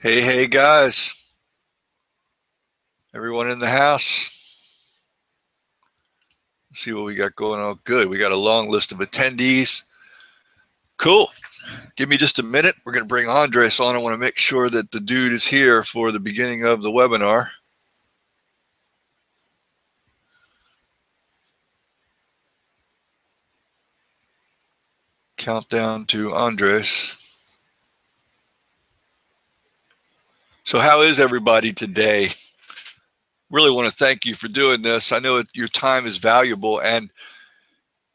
Hey, hey, guys. Everyone in the house. Let's see what we got going on. Good. We got a long list of attendees. Cool. Give me just a minute. We're going to bring Andres on. I want to make sure that the dude is here for the beginning of the webinar. Countdown to Andres. So how is everybody today? Really want to thank you for doing this. I know your time is valuable, and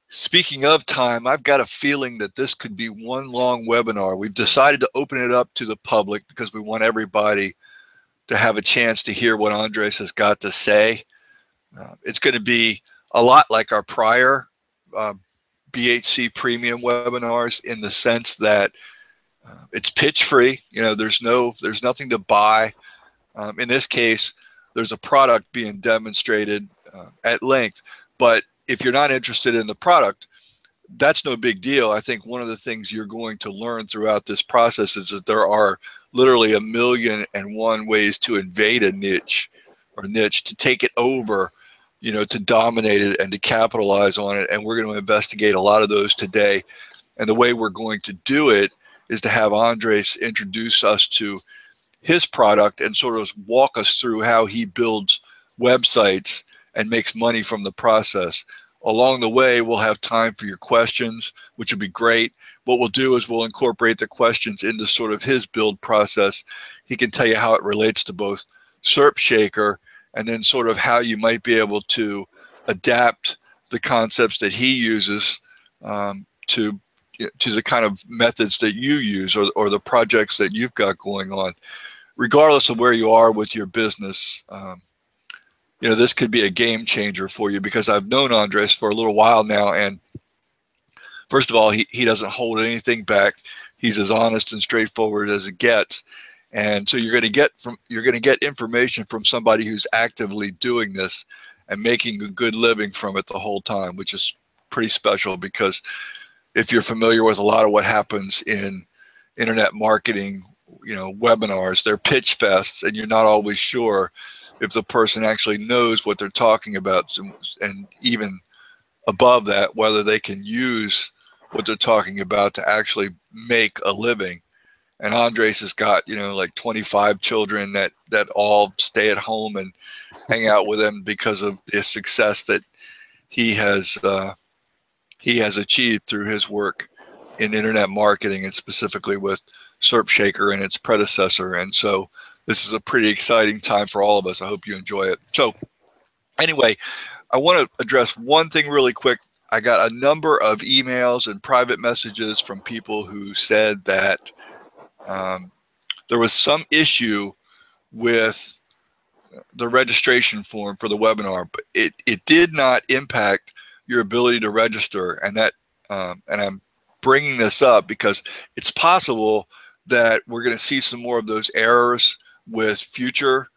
speaking of time, I've got a feeling that this could be one long webinar. We've decided to open it up to the public because we want everybody to have a chance to hear what Andres has got to say. It's going to be a lot like our prior BHC premium webinars in the sense that it's pitch free. You know, there's nothing to buy. In this case, there's a product being demonstrated at length, but if you're not interested in the product, that's no big deal. I think one of the things you're going to learn throughout this process is that there are literally 1,000,001 ways to invade a niche to take it over, you know, to dominate it and to capitalize on it. And we're going to investigate a lot of those today. And the way we're going to do it is to have Andres introduce us to his product and sort of walk us through how he builds websites and makes money from the process. Along the way, we'll have time for your questions, which will be great. What we'll do is we'll incorporate the questions into sort of his build process. He can tell you how it relates to both SERPshaker and then sort of how you might be able to adapt the concepts that he uses to the kind of methods that you use or the projects that you've got going on. Regardless of where you are with your business, you know, this could be a game changer for you because I've known Andres for a little while now. And first of all, he doesn't hold anything back. He's as honest and straightforward as it gets. And so you're going to get information from somebody who's actively doing this and making a good living from it the whole time, which is pretty special because if you're familiar with a lot of what happens in internet marketing, you know, webinars, they're pitch fests and you're not always sure if the person actually knows what they're talking about, and even above that, whether they can use what they're talking about to actually make a living. And Andres has got, you know, like 25 children that all stay at home and hang out with him because of the success that he has achieved through his work in internet marketing and specifically with SERPshaker and its predecessor. And so this is a pretty exciting time for all of us. I hope you enjoy it. So anyway, I want to address one thing really quick. I got a number of emails and private messages from people who said that there was some issue with the registration form for the webinar, but it did not impact your ability to register. And that, and I'm bringing this up because it's possible that we're going to see some more of those errors with future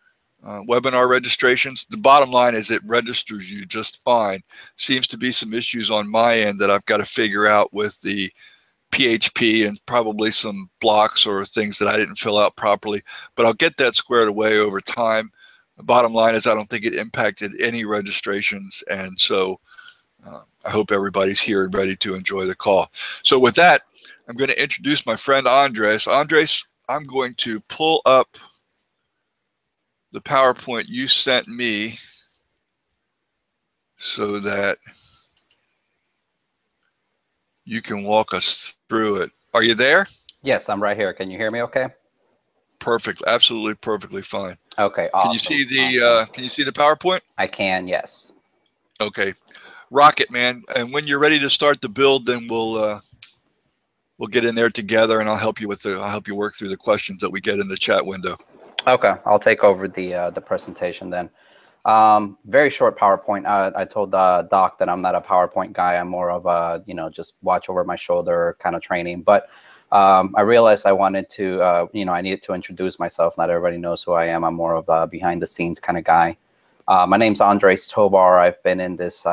webinar registrations. The bottom line is it registers you just fine. Seems to be some issues on my end that I've got to figure out with the PHP and probably some blocks or things that I didn't fill out properly, but I'll get that squared away over time. The bottom line is I don't think it impacted any registrations, and so I hope everybody's here and ready to enjoy the call. So with that, I'm going to introduce my friend Andres. Andres, I'm going to pull up the PowerPoint you sent me so that you can walk us through it. Are you there? Yes, I'm right here. Can you hear me okay? Perfect. Absolutely perfectly fine. Okay, awesome. Can you see the PowerPoint? I can, yes. Okay. Rock it, man. And when you're ready to start the build, then we'll get in there together and I'll help you work through the questions that we get in the chat window. Okay, I'll take over the presentation then. Very short PowerPoint. I told Doc that I'm not a PowerPoint guy. I'm more of a, you know, just watch over my shoulder kind of training. But I realized I wanted to, you know, I needed to introduce myself. Not everybody knows who I am. I'm more of a behind the scenes kind of guy. My name's Andres Tovar. I've been in this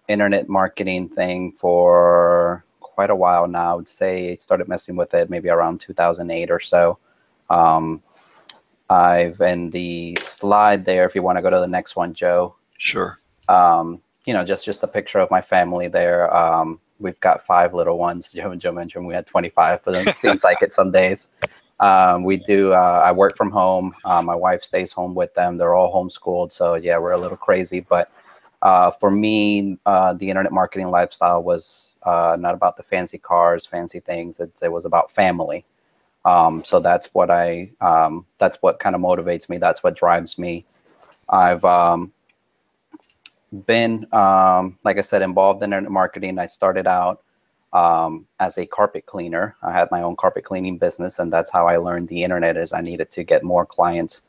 internet marketing thing for quite a while now. I would say I started messing with it maybe around 2008 or so. I've in the slide there, if you want to go to the next one, Joe. Sure. You know, just a picture of my family there. We've got 5 little ones. Joe mentioned we had 25, but it seems like it some days. We do. I work from home. My wife stays home with them. They're all homeschooled. So yeah, we're a little crazy. But for me, the internet marketing lifestyle was not about the fancy cars, fancy things. It was about family. So that's what that's what kind of motivates me. That's what drives me. I've been, like I said, involved in internet marketing. I started out as a carpet cleaner. I had my own carpet cleaning business, and that's how I learned the internet. Is I needed to get more clients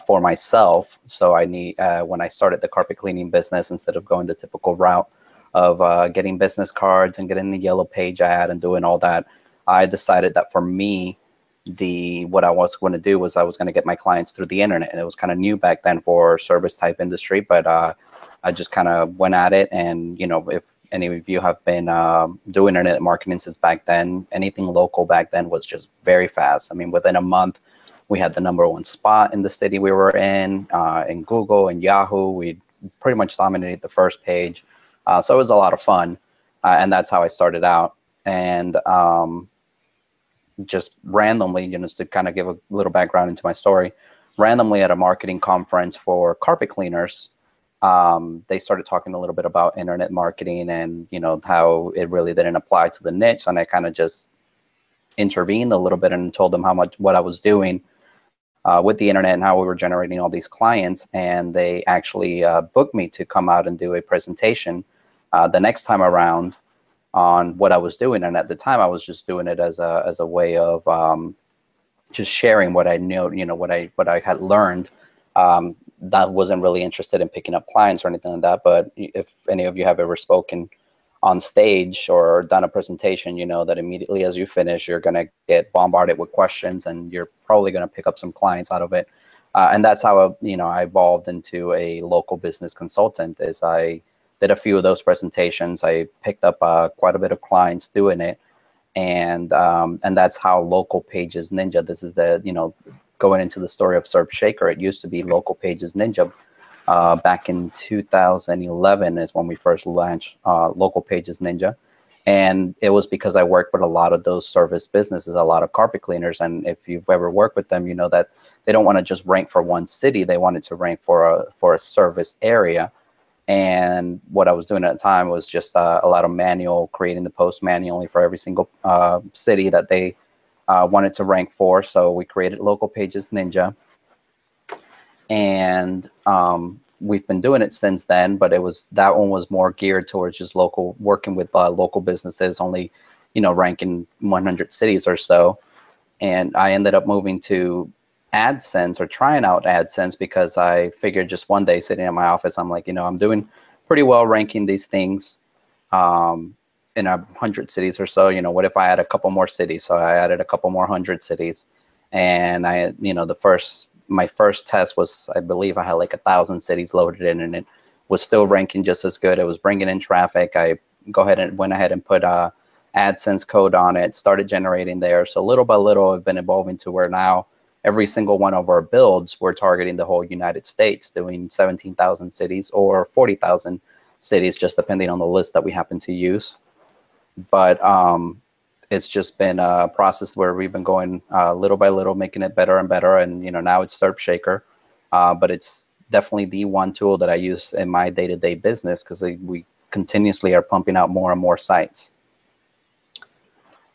for myself. So when I started the carpet cleaning business, instead of going the typical route of getting business cards and getting the yellow page ad and doing all that, I decided that for me, what I was going to do was I was going to get my clients through the internet. And it was kind of new back then for service type industry, but I just kind of went at it. And, you know, if any of you have been doing internet marketing since back then, anything local back then was just very fast. I mean, within a month, we had the #1 spot in the city we were in Google and Yahoo. We pretty much dominated the first page. So it was a lot of fun. And that's how I started out. And just randomly, you know, to kind of give a little background into my story, randomly at a marketing conference for carpet cleaners, they started talking a little bit about internet marketing and, you know, how it really didn't apply to the niche. And I kind of just intervened a little bit and told them what I was doing with the internet and how we were generating all these clients. And they actually booked me to come out and do a presentation the next time around on what I was doing. And at the time I was just doing it as a way of just sharing what I knew, you know, what I had learned. That wasn't really interested in picking up clients or anything like that. But if any of you have ever spoken on stage or done a presentation, you know that immediately as you finish, you're going to get bombarded with questions and you're probably going to pick up some clients out of it. And that's how, you know, I evolved into a local business consultant. Is I did a few of those presentations. I picked up quite a bit of clients doing it. And that's how Local Pages Ninja, this is the, you know, going into the story of Surf Shaker, it used to be Local Pages Ninja. Back in 2011 is when we first launched Local Pages Ninja. And it was because I worked with a lot of those service businesses, a lot of carpet cleaners. And if you've ever worked with them, you know that they don't want to just rank for one city. They wanted to rank for a service area. And what I was doing at the time was just a lot of creating the post manually for every single city that they wanted to rank for. So we created Local Pages Ninja. And we've been doing it since then, but that one was more geared towards just working with local businesses, only, you know, ranking 100 cities or so. And I ended up moving to AdSense, or trying out AdSense, because I figured just one day sitting in my office, I'm like, you know, I'm doing pretty well ranking these things in 100 cities or so. You know, what if I add a couple more cities? So I added a couple more 100 cities, and you know, my first test was, I believe I had like 1,000 cities loaded in, and it was still ranking just as good. It was bringing in traffic. I went ahead and put AdSense code on it, started generating there. So little by little, I've been evolving to where now every single one of our builds, we're targeting the whole United States, doing 17,000 cities or 40,000 cities, just depending on the list that we happen to use. But it's just been a process where we've been going little by little, making it better and better. And, you know, now it's Surf Shaker, but it's definitely the one tool that I use in my day-to-day business, because we continuously are pumping out more and more sites.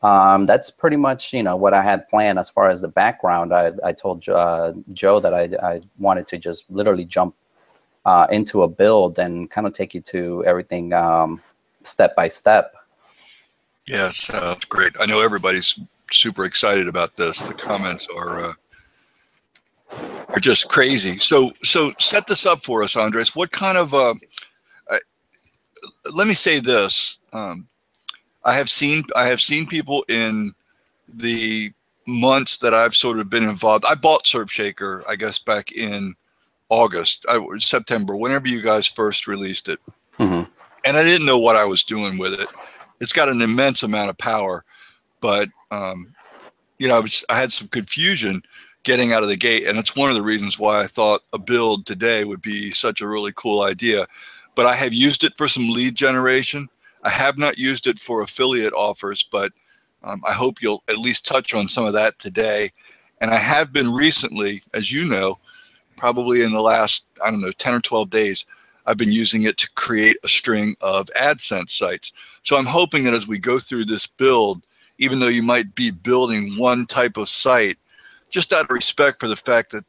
That's pretty much, you know, what I had planned as far as the background. I told Joe that I wanted to just literally jump into a build and kind of take you to everything step by step. Yeah, sounds great. I know everybody's super excited about this. The comments are just crazy. So set this up for us, Andres. What kind of let me say this. I have seen people in the months that I've sort of been involved. I bought Surf Shaker, I guess, back in September, whenever you guys first released it. Mm-hmm. And I didn't know what I was doing with it. It's got an immense amount of power, but I had some confusion getting out of the gate, and it's one of the reasons why I thought a build today would be such a really cool idea. But I have used it for some lead generation. I have not used it for affiliate offers, but I hope you'll at least touch on some of that today. And I have been recently, as you know, probably in the last, I don't know, 10 or 12 days, I've been using it to create a string of AdSense sites. So I'm hoping that as we go through this build, even though you might be building one type of site, just out of respect for the fact that,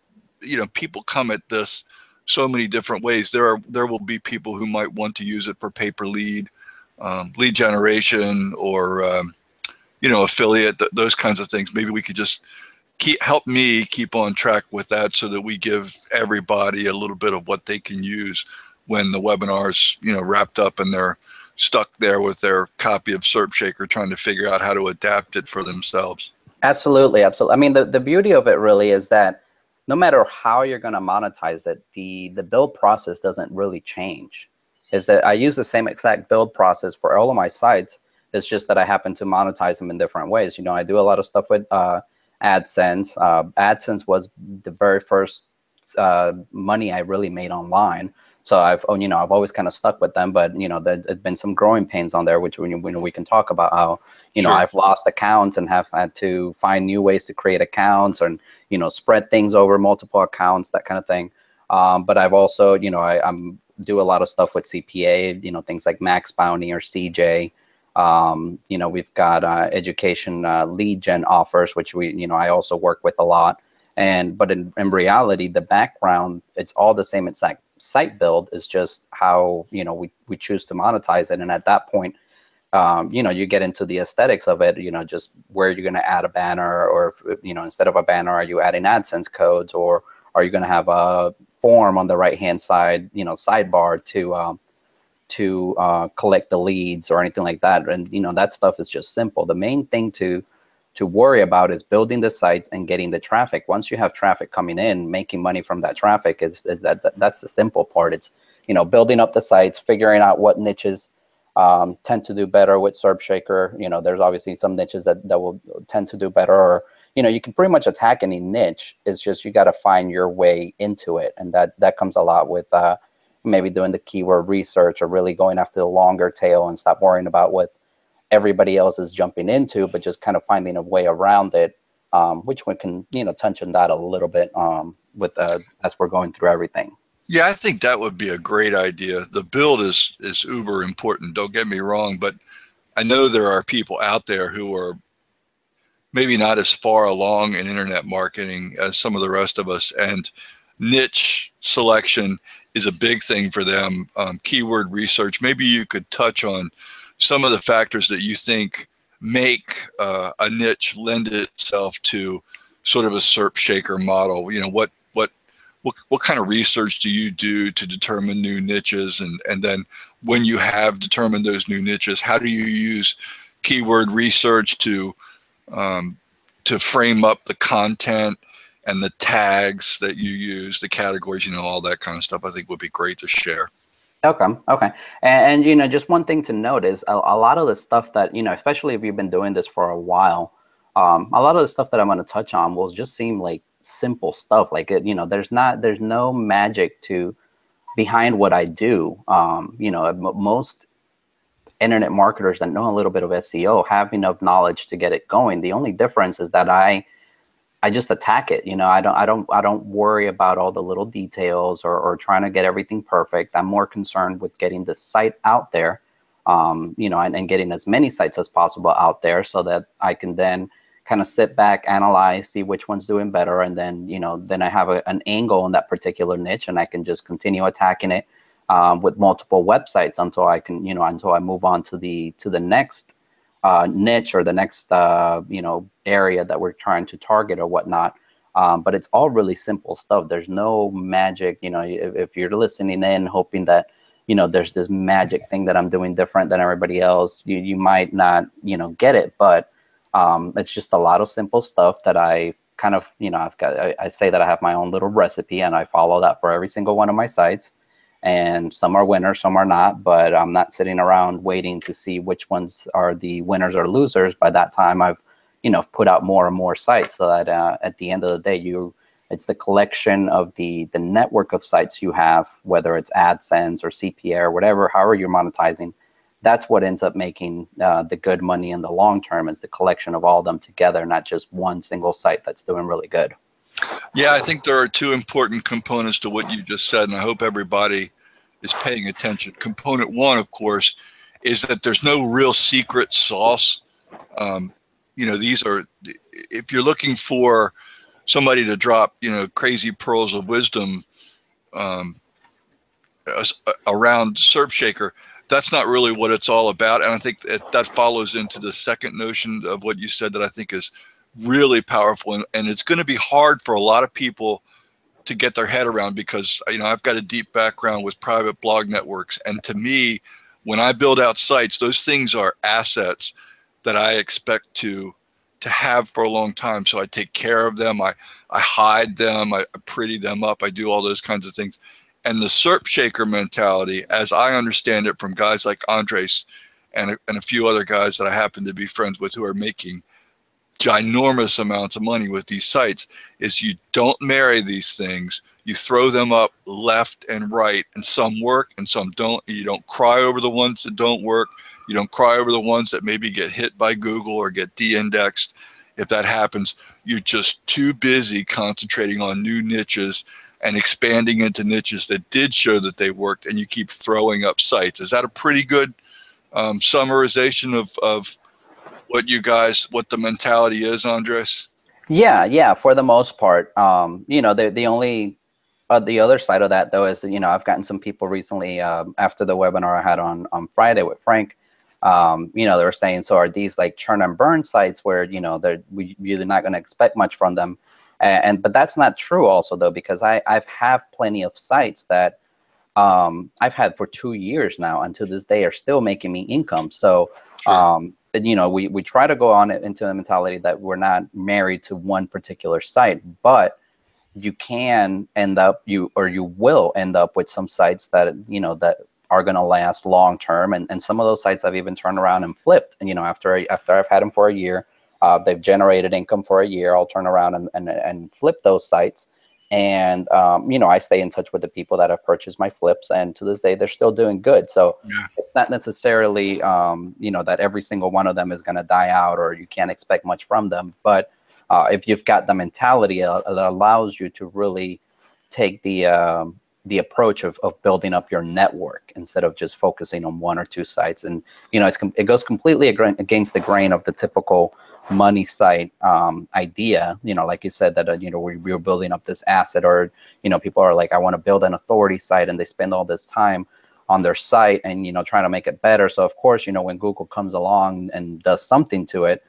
people come at this so many different ways. There will be people who might want to use it for pay-per lead, lead generation, or affiliate, those kinds of things. Maybe we could just help me keep on track with that, so that we give everybody a little bit of what they can use when the webinar's wrapped up and they're stuck there with their copy of SERPshaker trying to figure out how to adapt it for themselves. Absolutely, absolutely. I mean, the beauty of it really is that no matter how you're going to monetize it, the build process doesn't really change. Is that I use the same exact build process for all of my sites. It's just that I happen to monetize them in different ways. I do a lot of stuff with AdSense. AdSense was the very first money I really made online. So I've always kind of stuck with them, but there's been some growing pains on there, which we can talk about how Sure. I've lost accounts and have had to find new ways to create accounts, and spread things over multiple accounts, that kind of thing. But I've also I'm do a lot of stuff with CPA, things like Max Bounty or CJ. We've got education lead gen offers, which I also work with a lot. But in reality, the background, it's all the same. It's like site build is just how we choose to monetize it. And at that point, you get into the aesthetics of it. Just where you're going to add a banner, or if, instead of a banner, are you adding AdSense codes, or are you going to have a form on the right hand side, sidebar to collect the leads or anything like that. And that stuff is just simple. The main thing to worry about is building the sites and getting the traffic. Once you have traffic coming in, making money from that traffic that's the simple part. It's building up the sites, figuring out what niches tend to do better with SERPshaker. There's obviously some niches that will tend to do better, or you can pretty much attack any niche. It's just you got to find your way into it, and that comes a lot with maybe doing the keyword research, or really going after the longer tail and stop worrying about what everybody else is jumping into, but just kind of finding a way around it, which we can touch on that a little bit with as we're going through everything. Yeah, I think that would be a great idea. The build is uber important, don't get me wrong, but I know there are people out there who are maybe not as far along in internet marketing as some of the rest of us, and niche selection is a big thing for them. Keyword research, maybe you could touch on some of the factors that you think make a niche lend itself to sort of a SERPshaker model. What kind of research do you do to determine new niches? And then when you have determined those new niches, how do you use keyword research to frame up the content and the tags that you use, the categories, all that kind of stuff? I think would be great to share. Okay. And just one thing to note is a lot of the stuff that, especially if you've been doing this for a while, a lot of the stuff that I'm going to touch on will just seem like simple stuff. Like there's no magic behind what I do. Most internet marketers that know a little bit of SEO have enough knowledge to get it going. The only difference is that I just attack it. I don't worry about all the little details or trying to get everything perfect. I'm more concerned with getting the site out there, and getting as many sites as possible out there, so that I can then kind of sit back, analyze, see which one's doing better, and then then I have an angle on that particular niche, and I can just continue attacking it with multiple websites until I can until I move on to the next niche, or the next area that we're trying to target or whatnot. But it's all really simple stuff. There's no magic. If you're listening in hoping that there's this magic thing that I'm doing different than everybody else, you might not get it. But it's just a lot of simple stuff that I kind of I say that I have my own little recipe, and I follow that for every single one of my sites. And some are winners, some are not, but I'm not sitting around waiting to see which ones are the winners or losers. By that time, I've put out more and more sites so that at the end of the day, it's the collection of the network of sites you have, whether it's AdSense or CPA or whatever, however you're monetizing. That's what ends up making the good money in the long term, is the collection of all of them together, not just one single site that's doing really good. Yeah, I think there are two important components to what you just said, and I hope everybody is paying attention. Component one, of course, is that there's no real secret sauce. These are, if you're looking for somebody to drop, crazy pearls of wisdom around SERPshaker, that's not really what it's all about. And I think that follows into the second notion of what you said that I think is really powerful. And it's going to be hard for a lot of people to get their head around, because, I've got a deep background with private blog networks. And to me, when I build out sites, those things are assets that I expect to have for a long time. So I take care of them. I hide them. I pretty them up. I do all those kinds of things. And the SERPshaker mentality, as I understand it from guys like Andres and a few other guys that I happen to be friends with who are making ginormous amounts of money with these sites, is you don't marry these things. You throw them up left and right, and some work and some don't. You don't cry over the ones that don't work. You don't cry over the ones that maybe get hit by Google or get de-indexed. If that happens, you're just too busy concentrating on new niches and expanding into niches that did show that they worked, and you keep throwing up sites. Is that a pretty good summarization of what the mentality is, Andres? Yeah, for the most part. The other side of that, though, is that, I've gotten some people recently after the webinar I had on Friday with Frank. They were saying, so are these like churn and burn sites where, you're not going to expect much from them? But that's not true also, though, because I've have plenty of sites that I've had for 2 years now, and to this day are still making me income. So, sure. We try to go on into the mentality that we're not married to one particular site, but you can end up, you will end up with some sites that, that are going to last long term. And some of those sites I've even turned around and flipped. And, after I've had them for a year, they've generated income for a year, I'll turn around and flip those sites. And, I stay in touch with the people that have purchased my flips, and to this day, they're still doing good. So it's not necessarily, that every single one of them is going to die out, or you can't expect much from them. But if you've got the mentality, it allows you to really take the approach of building up your network instead of just focusing on one or two sites. And, it goes completely against the grain of the typical money site idea, like you said, that, we're building up this asset, or, people are like, I want to build an authority site, and they spend all this time on their site and, trying to make it better. So of course, when Google comes along and does something to it,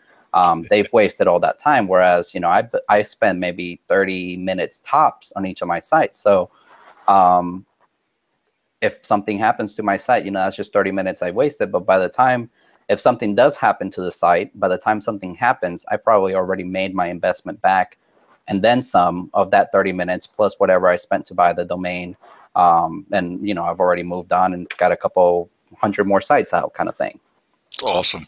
they've wasted all that time. Whereas, I spend maybe 30 minutes tops on each of my sites. So if something happens to my site, that's just 30 minutes I wasted. But by the time, if something does happen to the site, by the time something happens, I probably already made my investment back, and then some of that 30 minutes plus whatever I spent to buy the domain. And, I've already moved on and got a couple hundred more sites out, kind of thing. Awesome.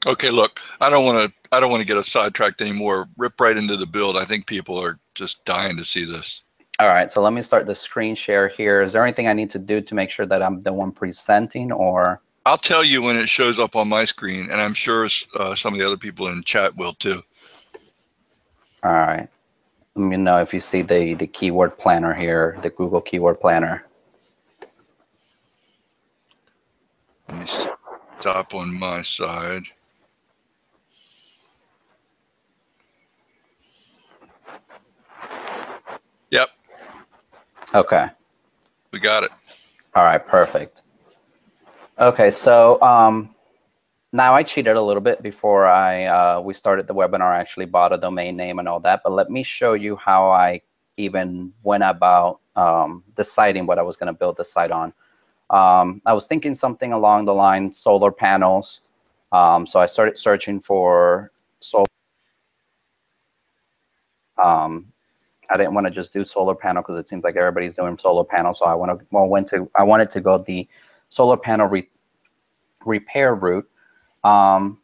Okay, look, I don't want to get us sidetracked anymore. Rip right into the build. I think people are just dying to see this. All right, so let me start the screen share here. Is there anything I need to do to make sure that I'm the one presenting, or? I'll tell you when it shows up on my screen, and I'm sure some of the other people in chat will too. All right. Let me know if you see the keyword planner here, the Google keyword planner. Let me stop on my side. Yep. Okay. We got it. All right, perfect. Okay, so now I cheated a little bit before we started the webinar. I actually bought a domain name and all that, but let me show you how I even went about deciding what I was going to build the site on. I was thinking something along the line solar panels. So I started searching for solar. I didn't want to just do solar panel because it seems like everybody's doing solar panel. So I wanted to go the solar panel repair route. And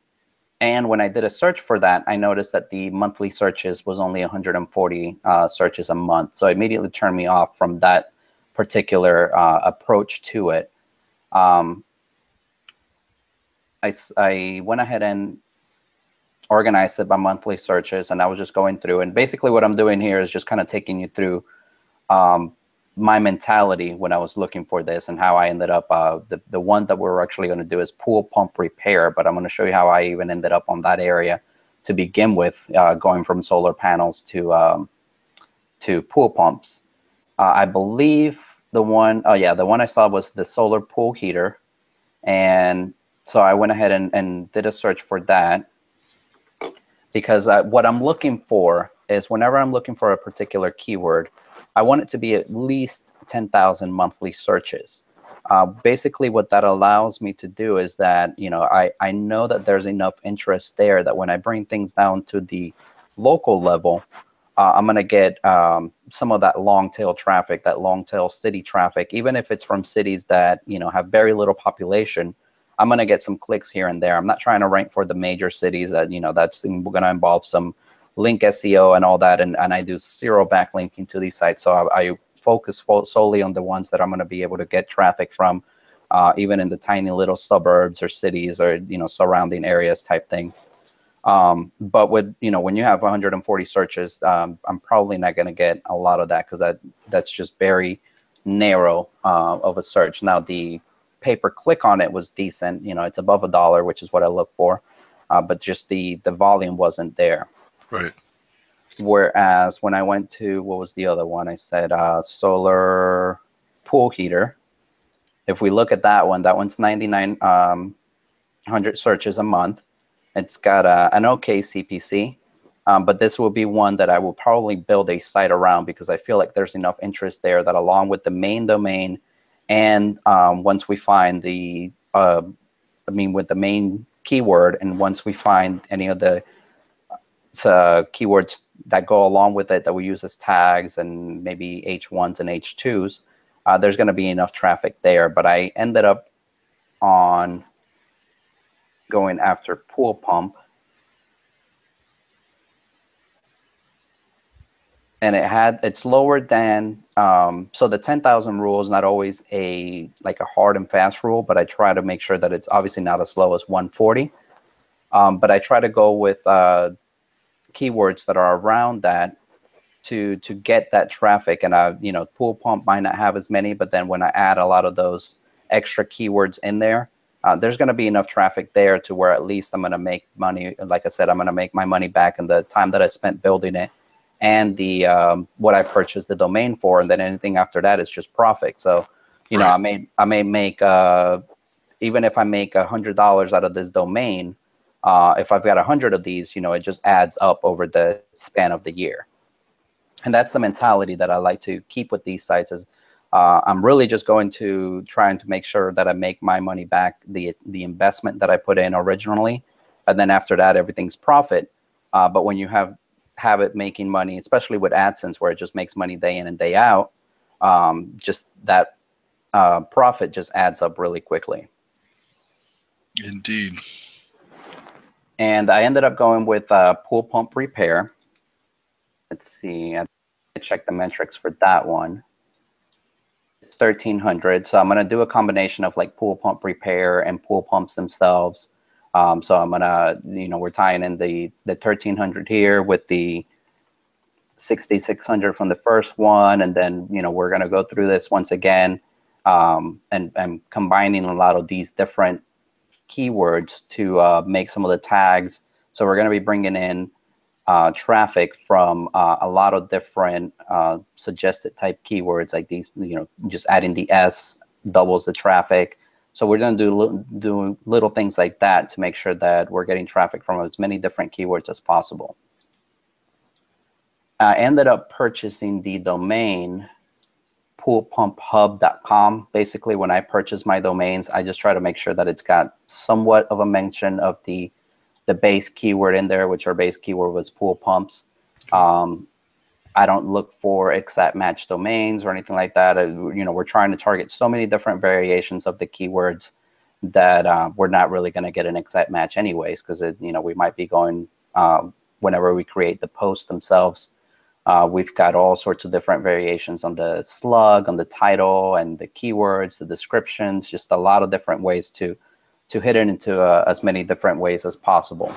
And when I did a search for that, I noticed that the monthly searches was only 140 searches a month. So it immediately turned me off from that particular approach to it. I went ahead and organized it by monthly searches, and I was just going through. And basically what I'm doing here is just kind of taking you through my mentality when I was looking for this and how I ended up, the one that we're actually going to do is pool pump repair, but I'm going to show you how I even ended up on that area to begin with, going from solar panels to pool pumps. I believe the one I saw was the solar pool heater. And so I went ahead and did a search for that, because what I'm looking for is, whenever I'm looking for a particular keyword, I want it to be at least 10,000 monthly searches. Basically, what that allows me to do is that, I know that there's enough interest there that when I bring things down to the local level, I'm going to get some of that long tail traffic, that long tail city traffic, even if it's from cities that, have very little population. I'm going to get some clicks here and there. I'm not trying to rank for the major cities that, that's going to involve some link SEO and all that. And I do zero backlinking to these sites. So I focus solely on the ones that I'm going to be able to get traffic from, even in the tiny little suburbs or cities or, surrounding areas type thing. But with, when you have 140 searches, I'm probably not going to get a lot of that, because that's just very narrow of a search. Now, the pay-per-click on it was decent. It's above $1, which is what I look for. But just the volume wasn't there. Right. Whereas when I went to, what was the other one? I said solar pool heater. If we look at that one's 9,900 searches a month. It's got an okay CPC, but this will be one that I will probably build a site around, because I feel like there's enough interest there that, along with the main domain, and once we find with the main keyword, and once we find any of the keywords that go along with it that we use as tags, and maybe H1s and H2s, there's going to be enough traffic there. But I ended up on going after pool pump, and it's lower than, so the 10,000 rule is not always a hard and fast rule, but I try to make sure that it's obviously not as low as 140. But I try to go with keywords that are around that to get that traffic. And pool pump might not have as many, but then when I add a lot of those extra keywords in there, there's going to be enough traffic there to where at least I'm going to make money. Like I said, I'm going to make my money back in the time that I spent building it, and the what I purchased the domain for, and then anything after that is just profit. So, right. I may make even if I make $100 out of this domain, if I've got 100 of these, it just adds up over the span of the year. And that's the mentality that I like to keep with these sites. Is I'm really just going to trying to make sure that I make my money back, the investment that I put in originally, and then after that everything's profit. But when you have it making money, especially with AdSense, where it just makes money day in and day out, just that profit just adds up really quickly. Indeed. And I ended up going with pool pump repair. Let's see, I checked the metrics for that one. 1,300. So I'm going to do a combination of pool pump repair and pool pumps themselves. So I'm going to, we're tying in the 1,300 here with the 6,600 from the first one. And then, we're going to go through this once again, and combining a lot of these different keywords to make some of the tags. So we're going to be bringing in traffic from a lot of different suggested type keywords, like these, just adding the S doubles the traffic. So we're going to do little things like that to make sure that we're getting traffic from as many different keywords as possible. I ended up purchasing the domain poolpumphub.com. Basically, when I purchase my domains, I just try to make sure that it's got somewhat of a mention of the base keyword in there, which our base keyword was pool pumps. I don't look for exact match domains or anything like that. We're trying to target so many different variations of the keywords that we're not really going to get an exact match anyways, because we might be going whenever we create the posts themselves. We've got all sorts of different variations on the slug, on the title, and the keywords, the descriptions, just a lot of different ways to hit it into as many different ways as possible.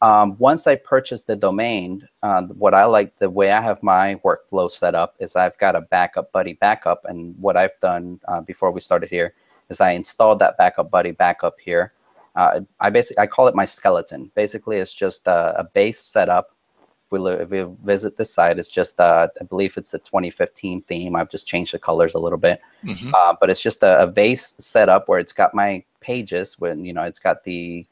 Once I purchase the domain, what I like, the way I have my workflow set up is I've got a backup buddy backup. And what I've done before we started here is I installed that backup buddy backup here. I call it my skeleton. Basically, it's just a base setup. If we visit this site, it's just, I believe it's the 2015 theme. I've just changed the colors a little bit. But it's just a base setup where it's got my pages when, it's got the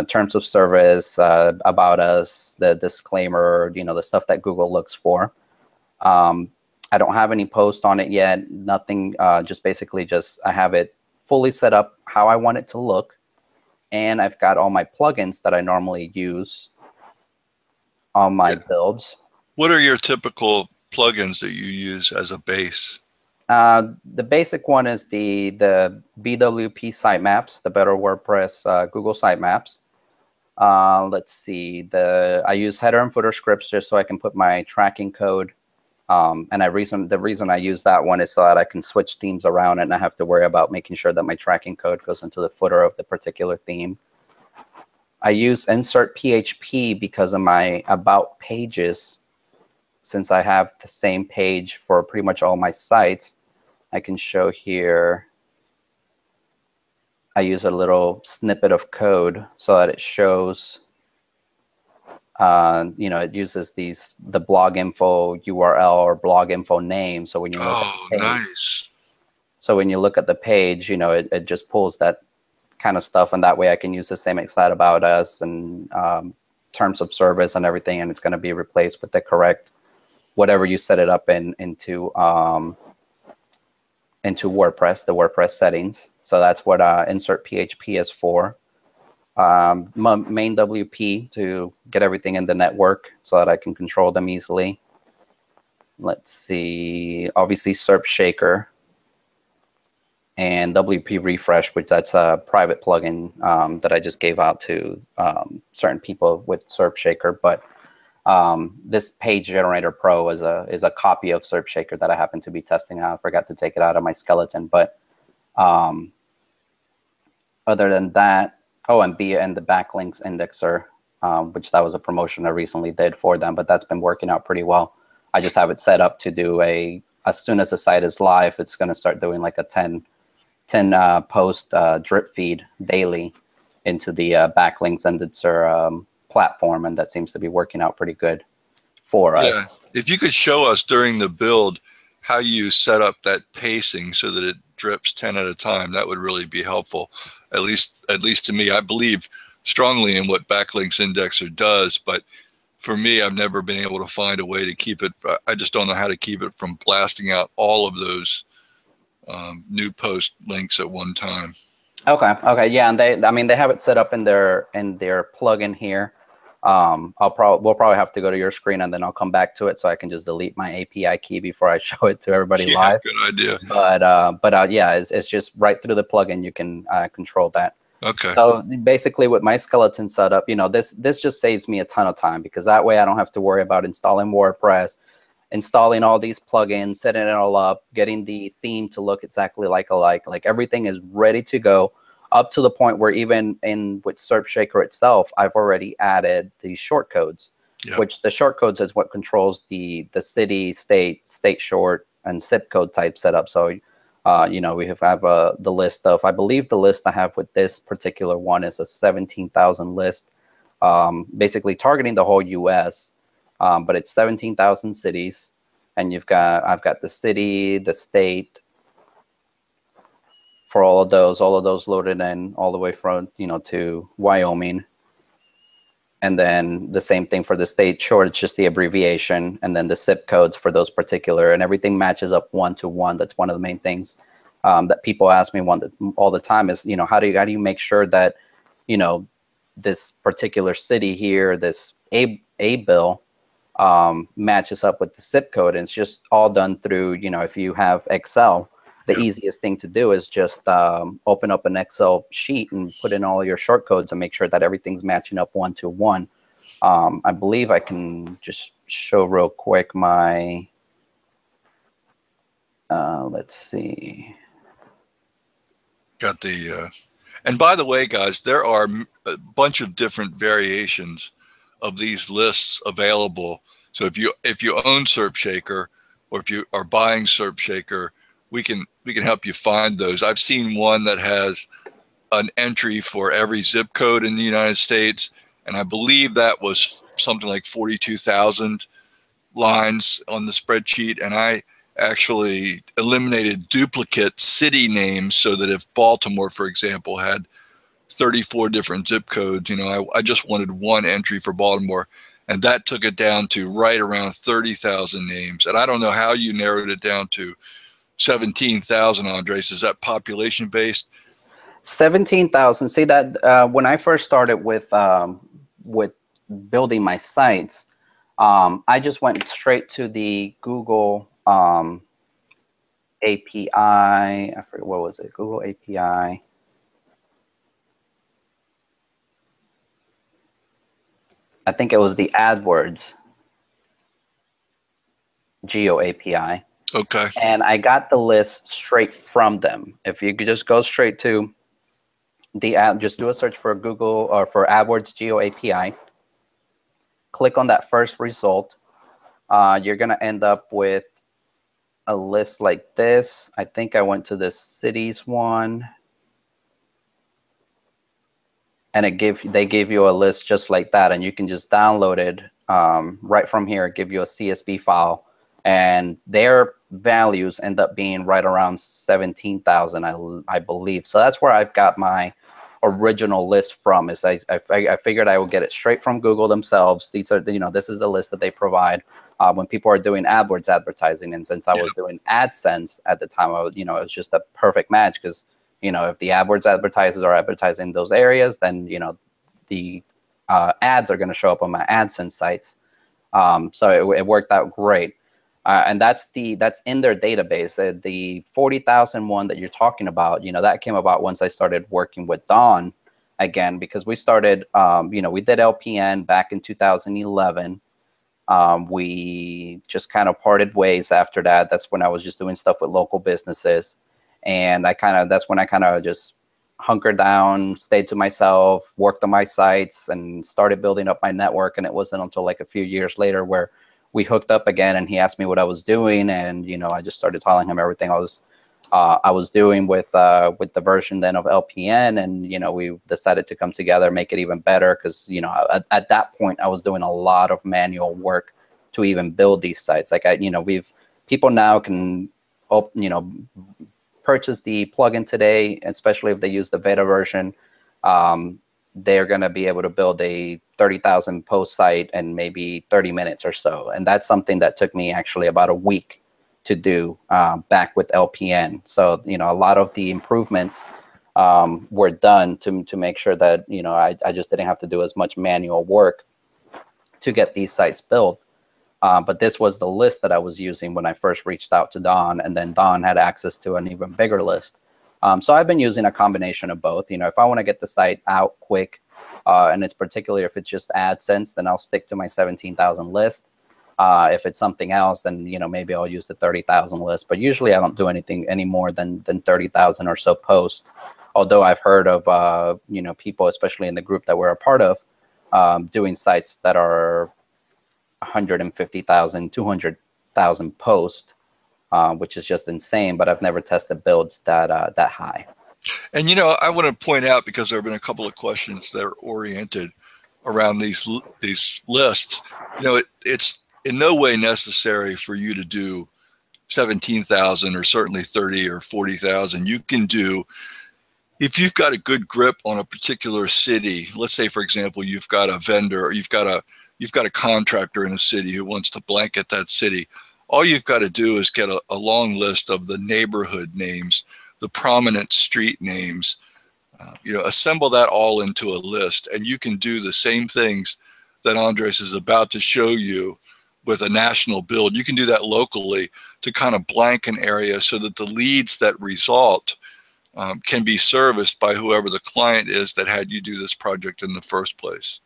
terms of service, about us, the disclaimer, the stuff that Google looks for. I don't have any post on it yet, nothing, just basically I have it fully set up how I want it to look. And I've got all my plugins that I normally use on my builds. What are your typical plugins that you use as a base? The basic one is the BWP sitemaps, the Better WordPress Google sitemaps. Let's see, I use header and footer scripts just so I can put my tracking code. And the reason I use that one is so that I can switch themes around and not have to worry about making sure that my tracking code goes into the footer of the particular theme. I use insert PHP because of my about pages. Since I have the same page for pretty much all my sites, I can show here. I use a little snippet of code so that it shows, it uses the blog info URL or blog info name. So when you look at the page, nice. So when you look at the page, it just pulls that kind of stuff, and that way I can use the same exact about us and terms of service and everything, and it's going to be replaced with the correct whatever you set it up into WordPress, the WordPress settings. So that's what insert PHP is for. Main WP to get everything in the network so that I can control them easily. Let's see, obviously SERP Shaker and WP Refresh, which that's a private plugin that I just gave out to certain people with SERP Shaker. But this Page Generator Pro is a copy of SERP Shaker that I happen to be testing out. I forgot to take it out of my skeleton, but other than that, and the backlinks indexer, which that was a promotion I recently did for them, but that's been working out pretty well. I just have it set up to do as soon as the site is live, it's going to start doing like a 10 post drip feed daily into the backlinks indexer platform, and that seems to be working out pretty good for us. Yeah, if you could show us during the build how you set up that pacing so that it drips 10 at a time, that would really be helpful. At least to me, I believe strongly in what Backlinks Indexer does, but for me, I've never been able to find a way to keep it. I just don't know how to keep it from blasting out all of those new post links at one time. Okay, yeah, and they have it set up in their plugin here. We'll probably have to go to your screen and then I'll come back to it so I can just delete my API key before I show it to everybody live. Good idea. But yeah, it's just right through the plugin you can control that. Okay. So basically, with my skeleton setup, this just saves me a ton of time, because that way I don't have to worry about installing WordPress, installing all these plugins, setting it all up, getting the theme to look exactly like alike. Like everything is ready to go, up to the point where even with SERP Shaker itself, I've already added the shortcodes, which the shortcodes is what controls the city, state short, and zip code type setup. So we have the list of, I believe the list I have with this particular one is a 17,000 list, basically targeting the whole US, but it's 17,000 cities, and I've got the city, the state, for all of those loaded in all the way from, to Wyoming. And then the same thing for the state short, it's just the abbreviation, and then the zip codes for those particular, and everything matches up 1-to-1. That's one of the main things that people ask me all the time is, how do you make sure that, this particular city here, this A bill matches up with the zip code. And it's just all done through, if you have Excel, the Yep. easiest thing to do is just open up an Excel sheet and put in all your short codes and make sure that everything's matching up 1 to 1. I believe I can just show real quick my, let's see. Got the, and by the way, guys, there are a bunch of different variations of these lists available. So if you own SerpShaker, or if you are buying SerpShaker, we can help you find those. I've seen one that has an entry for every zip code in the United States, and I believe that was something like 42,000 lines on the spreadsheet. And I actually eliminated duplicate city names so that if Baltimore, for example, had 34 different zip codes, you know, I just wanted one entry for Baltimore, and that took it down to right around 30,000 names. And I don't know how you narrowed it down to 17,000, Andres. Is that population based? 17,000. See that when I first started with building my sites, I just went straight to the Google API. I forget, what was it? Google API. I think it was the AdWords Geo API. Okay. And I got the list straight from them. If you could just go straight to the app, just do a search for Google or for AdWords Geo API. Click on that first result. You're going to end up with a list like this. I think I went to the cities one. And they gave you a list just like that. And you can just download it right from here, give you a CSV file. And their values end up being right around 17,000, I believe. So that's where I've got my original list from. Is I figured I would get it straight from Google themselves. These are, you know, this is the list that they provide when people are doing AdWords advertising. And since I was doing AdSense at the time, it was just a perfect match because, you know, if the AdWords advertisers are advertising those areas, then, you know, the ads are going to show up on my AdSense sites. So it worked out great. And that's in their database. The 40,000 one that you're talking about, you know, that came about once I started working with Don again, because we started, you know, we did LPN back in 2011. We just kind of parted ways after that. That's when I was just doing stuff with local businesses. And that's when I kind of just hunkered down, stayed to myself, worked on my sites, and started building up my network. And it wasn't until like a few years later where we hooked up again, and he asked me what I was doing, and you know, I just started telling him everything I was doing with the version then of LPN, and you know, we decided to come together, make it even better, because you know, at that point I was doing a lot of manual work to even build these sites. Like people now can purchase the plugin today, especially if they use the beta version. They're going to be able to build a 30,000 post site in maybe 30 minutes or so. And that's something that took me actually about a week to do back with LPN. So, you know, a lot of the improvements were done to make sure that, you know, I just didn't have to do as much manual work to get these sites built. But this was the list that I was using when I first reached out to Don, and then Don had access to an even bigger list. So I've been using a combination of both. You know, if I want to get the site out quick, and it's particularly if it's just AdSense, then I'll stick to my 17,000 list. If it's something else, then, you know, maybe I'll use the 30,000 list. But usually I don't do anything any more than 30,000 or so posts. Although I've heard of, you know, people, especially in the group that we're a part of, doing sites that are 150,000, 200,000 posts. Which is just insane, but I've never tested builds that high. And you know, I want to point out, because there have been a couple of questions that are oriented around these lists. You know, it's in no way necessary for you to do 17,000 or certainly 30 or 40,000. You can do, if you've got a good grip on a particular city. Let's say, for example, you've got a vendor, or you've got a contractor in a city who wants to blanket that city. All you've got to do is get a long list of the neighborhood names, the prominent street names, you know, assemble that all into a list, and you can do the same things that Andres is about to show you with a national build. You can do that locally to kind of blank an area so that the leads that result can be serviced by whoever the client is that had you do this project in the first place.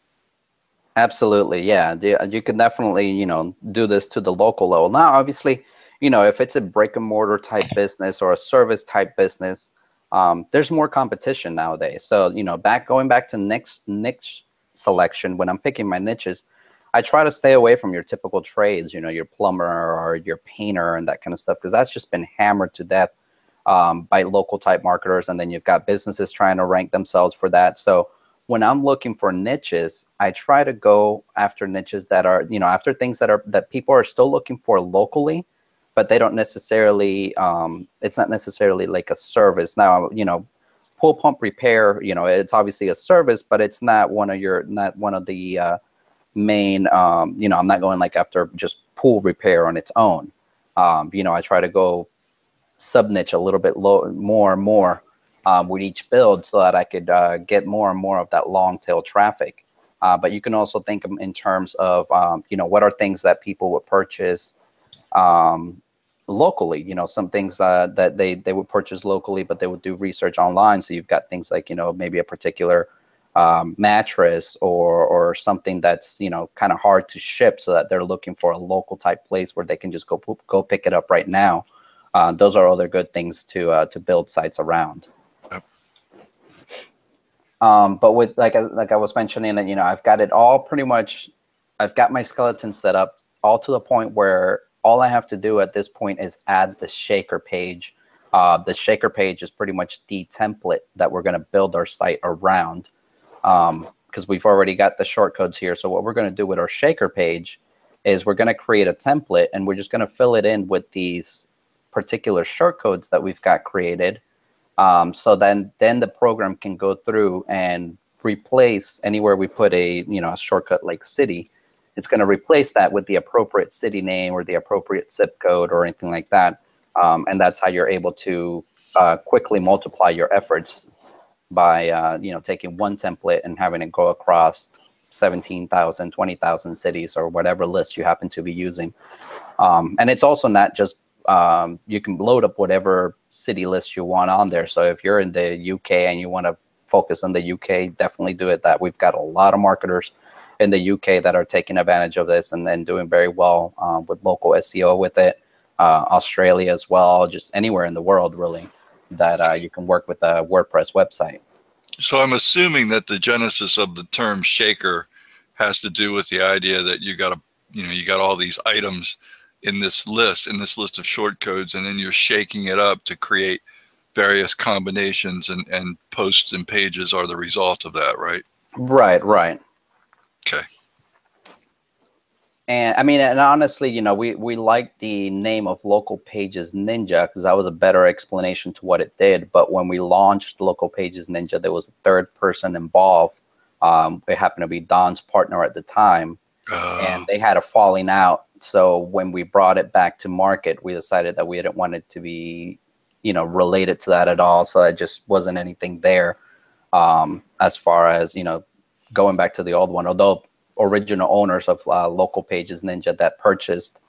Absolutely, yeah. You can definitely, you know, do this to the local level. Now, obviously, you know, if it's a brick and mortar type business or a service type business, there's more competition nowadays. So, you know, going back to niche selection, when I'm picking my niches, I try to stay away from your typical trades, you know, your plumber or your painter and that kind of stuff, because that's just been hammered to death by local type marketers. And then you've got businesses trying to rank themselves for that. So when I'm looking for niches, I try to go after niches that are, you know, after things that people are still looking for locally, but they don't necessarily, it's not necessarily like a service. Now, you know, pool pump repair, you know, it's obviously a service, but it's not one of the main, you know, I'm not going like after just pool repair on its own. You know, I try to go sub niche a little bit more and more with each build so that I could get more and more of that long tail traffic. But you can also think in terms of, you know, what are things that people would purchase locally, you know, some things that they would purchase locally, but they would do research online. So you've got things like, you know, maybe a particular mattress or something that's, you know, kind of hard to ship, so that they're looking for a local type place where they can just go pick it up right now. Those are other good things to build sites around. But with like I was mentioning, you know, I've got it all pretty much. I've got my skeleton set up all to the point where all I have to do at this point is add the shaker page. The shaker page is pretty much the template that we're going to build our site around, because we've already got the shortcodes here. So what we're going to do with our shaker page is we're going to create a template, and we're just going to fill it in with these particular shortcodes that we've got created. So then the program can go through and replace anywhere we put a, you know, a shortcut like city. It's going to replace that with the appropriate city name or the appropriate zip code or anything like that. And that's how you're able to quickly multiply your efforts by, you know, taking one template and having it go across 17,000, 20,000 cities or whatever list you happen to be using. And it's also not just, you can load up whatever city list you want on there. So if you're in the UK and you want to focus on the UK, definitely do it. That we've got a lot of marketers in the UK that are taking advantage of this and then doing very well with local SEO with it. Australia as well, just anywhere in the world really that you can work with a WordPress website. So I'm assuming that the genesis of the term shaker has to do with the idea that you got all these items in this list of shortcodes, and then you're shaking it up to create various combinations, and posts and pages are the result of that, right? Right. Okay. And I mean, and honestly, you know, we like the name of Local Pages Ninja because that was a better explanation to what it did. But when we launched Local Pages Ninja, there was a third person involved. It happened to be Don's partner at the time, and they had a falling out. So when we brought it back to market, we decided that we didn't want it to be, you know, related to that at all. So it just wasn't anything there as far as, you know, going back to the old one. Although original owners of Local Pages Ninja that purchased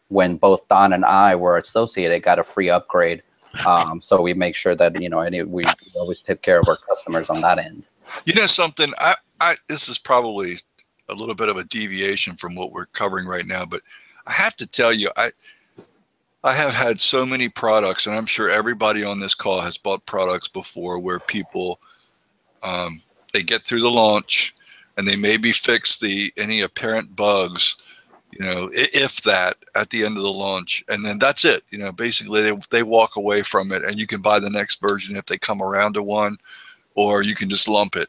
when both Don and I were associated got a free upgrade. So we make sure that, you know, we always take care of our customers on that end. You know something, this is probably a little bit of a deviation from what we're covering right now, but I have to tell you, I have had so many products, and I'm sure everybody on this call has bought products before where people, they get through the launch and they maybe fix any apparent bugs, you know, if that, at the end of the launch, and then that's it. You know, basically they walk away from it, and you can buy the next version if they come around to one, or you can just lump it.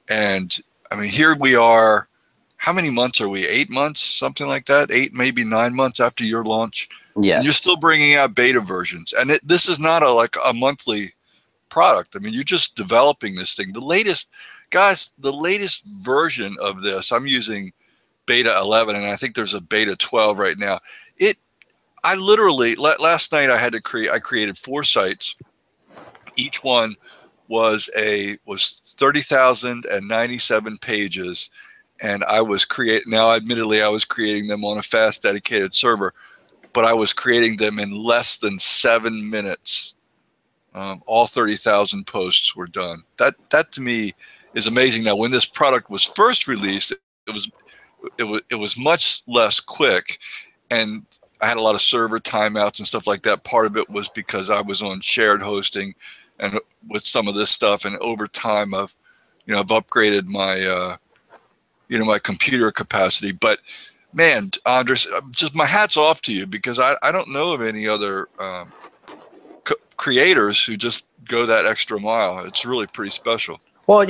And I mean, here we are. How many months are we? 8 months, something like that? 8, maybe 9 months after your launch. Yeah. And you're still bringing out beta versions. And this is not like a monthly product. I mean, you're just developing this thing. The latest version of this, I'm using beta 11, and I think there's a beta 12 right now. I literally, last night I created 4 sites. Each one was 30,097 pages. and I was now admittedly I was creating them on a fast dedicated server, but I was creating them in less than 7 minutes. All 30,000 posts were done. That to me is amazing. Now, when this product was first released, it was much less quick, and I had a lot of server timeouts and stuff like that. Part of it was because I was on shared hosting, and with some of this stuff, and over time I've upgraded my my computer capacity. But man, Andres, just my hat's off to you, because I don't know of any other creators who just go that extra mile. It's really pretty special. Well,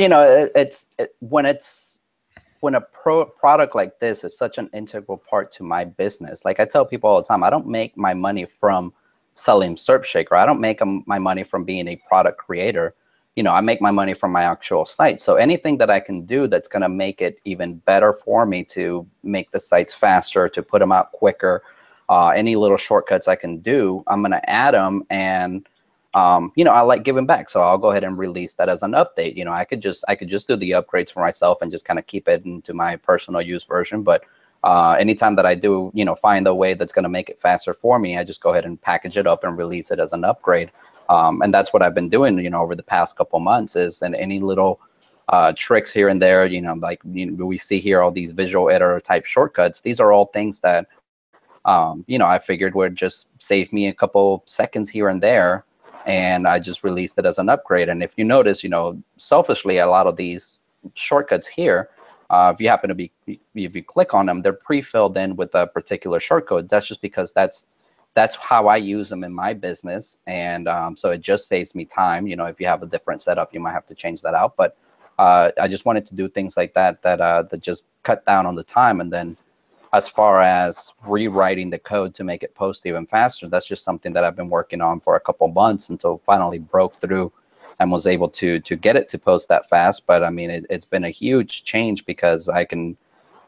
when a product like this is such an integral part to my business. Like I tell people all the time, I don't make my money from selling Surf Shaker. I don't make my money from being a product creator. I make my money from my actual site. So anything that I can do that's going to make it even better for me to make the sites faster, to put them out quicker, any little shortcuts I can do, I'm going to add them. And I like giving back, so I'll go ahead and release that as an update. I could just do the upgrades for myself and just kind of keep it into my personal use version. But anytime that I do, find a way that's going to make it faster for me, I just go ahead and package it up and release it as an upgrade. And that's what I've been doing, over the past couple months, and any little tricks here and there, we see here all these visual editor type shortcuts. These are all things that, I figured would just save me a couple seconds here and there. And I just released it as an upgrade. And if you notice, selfishly, a lot of these shortcuts here, if you click on them, they're pre-filled in with a particular shortcode. That's just because that's how I use them in my business. And so it just saves me time. If you have a different setup, you might have to change that out. But I just wanted to do things like that just cut down on the time. And then as far as rewriting the code to make it post even faster, that's just something that I've been working on for a couple months until finally broke through and was able to get it to post that fast. But I mean, it's been a huge change because I can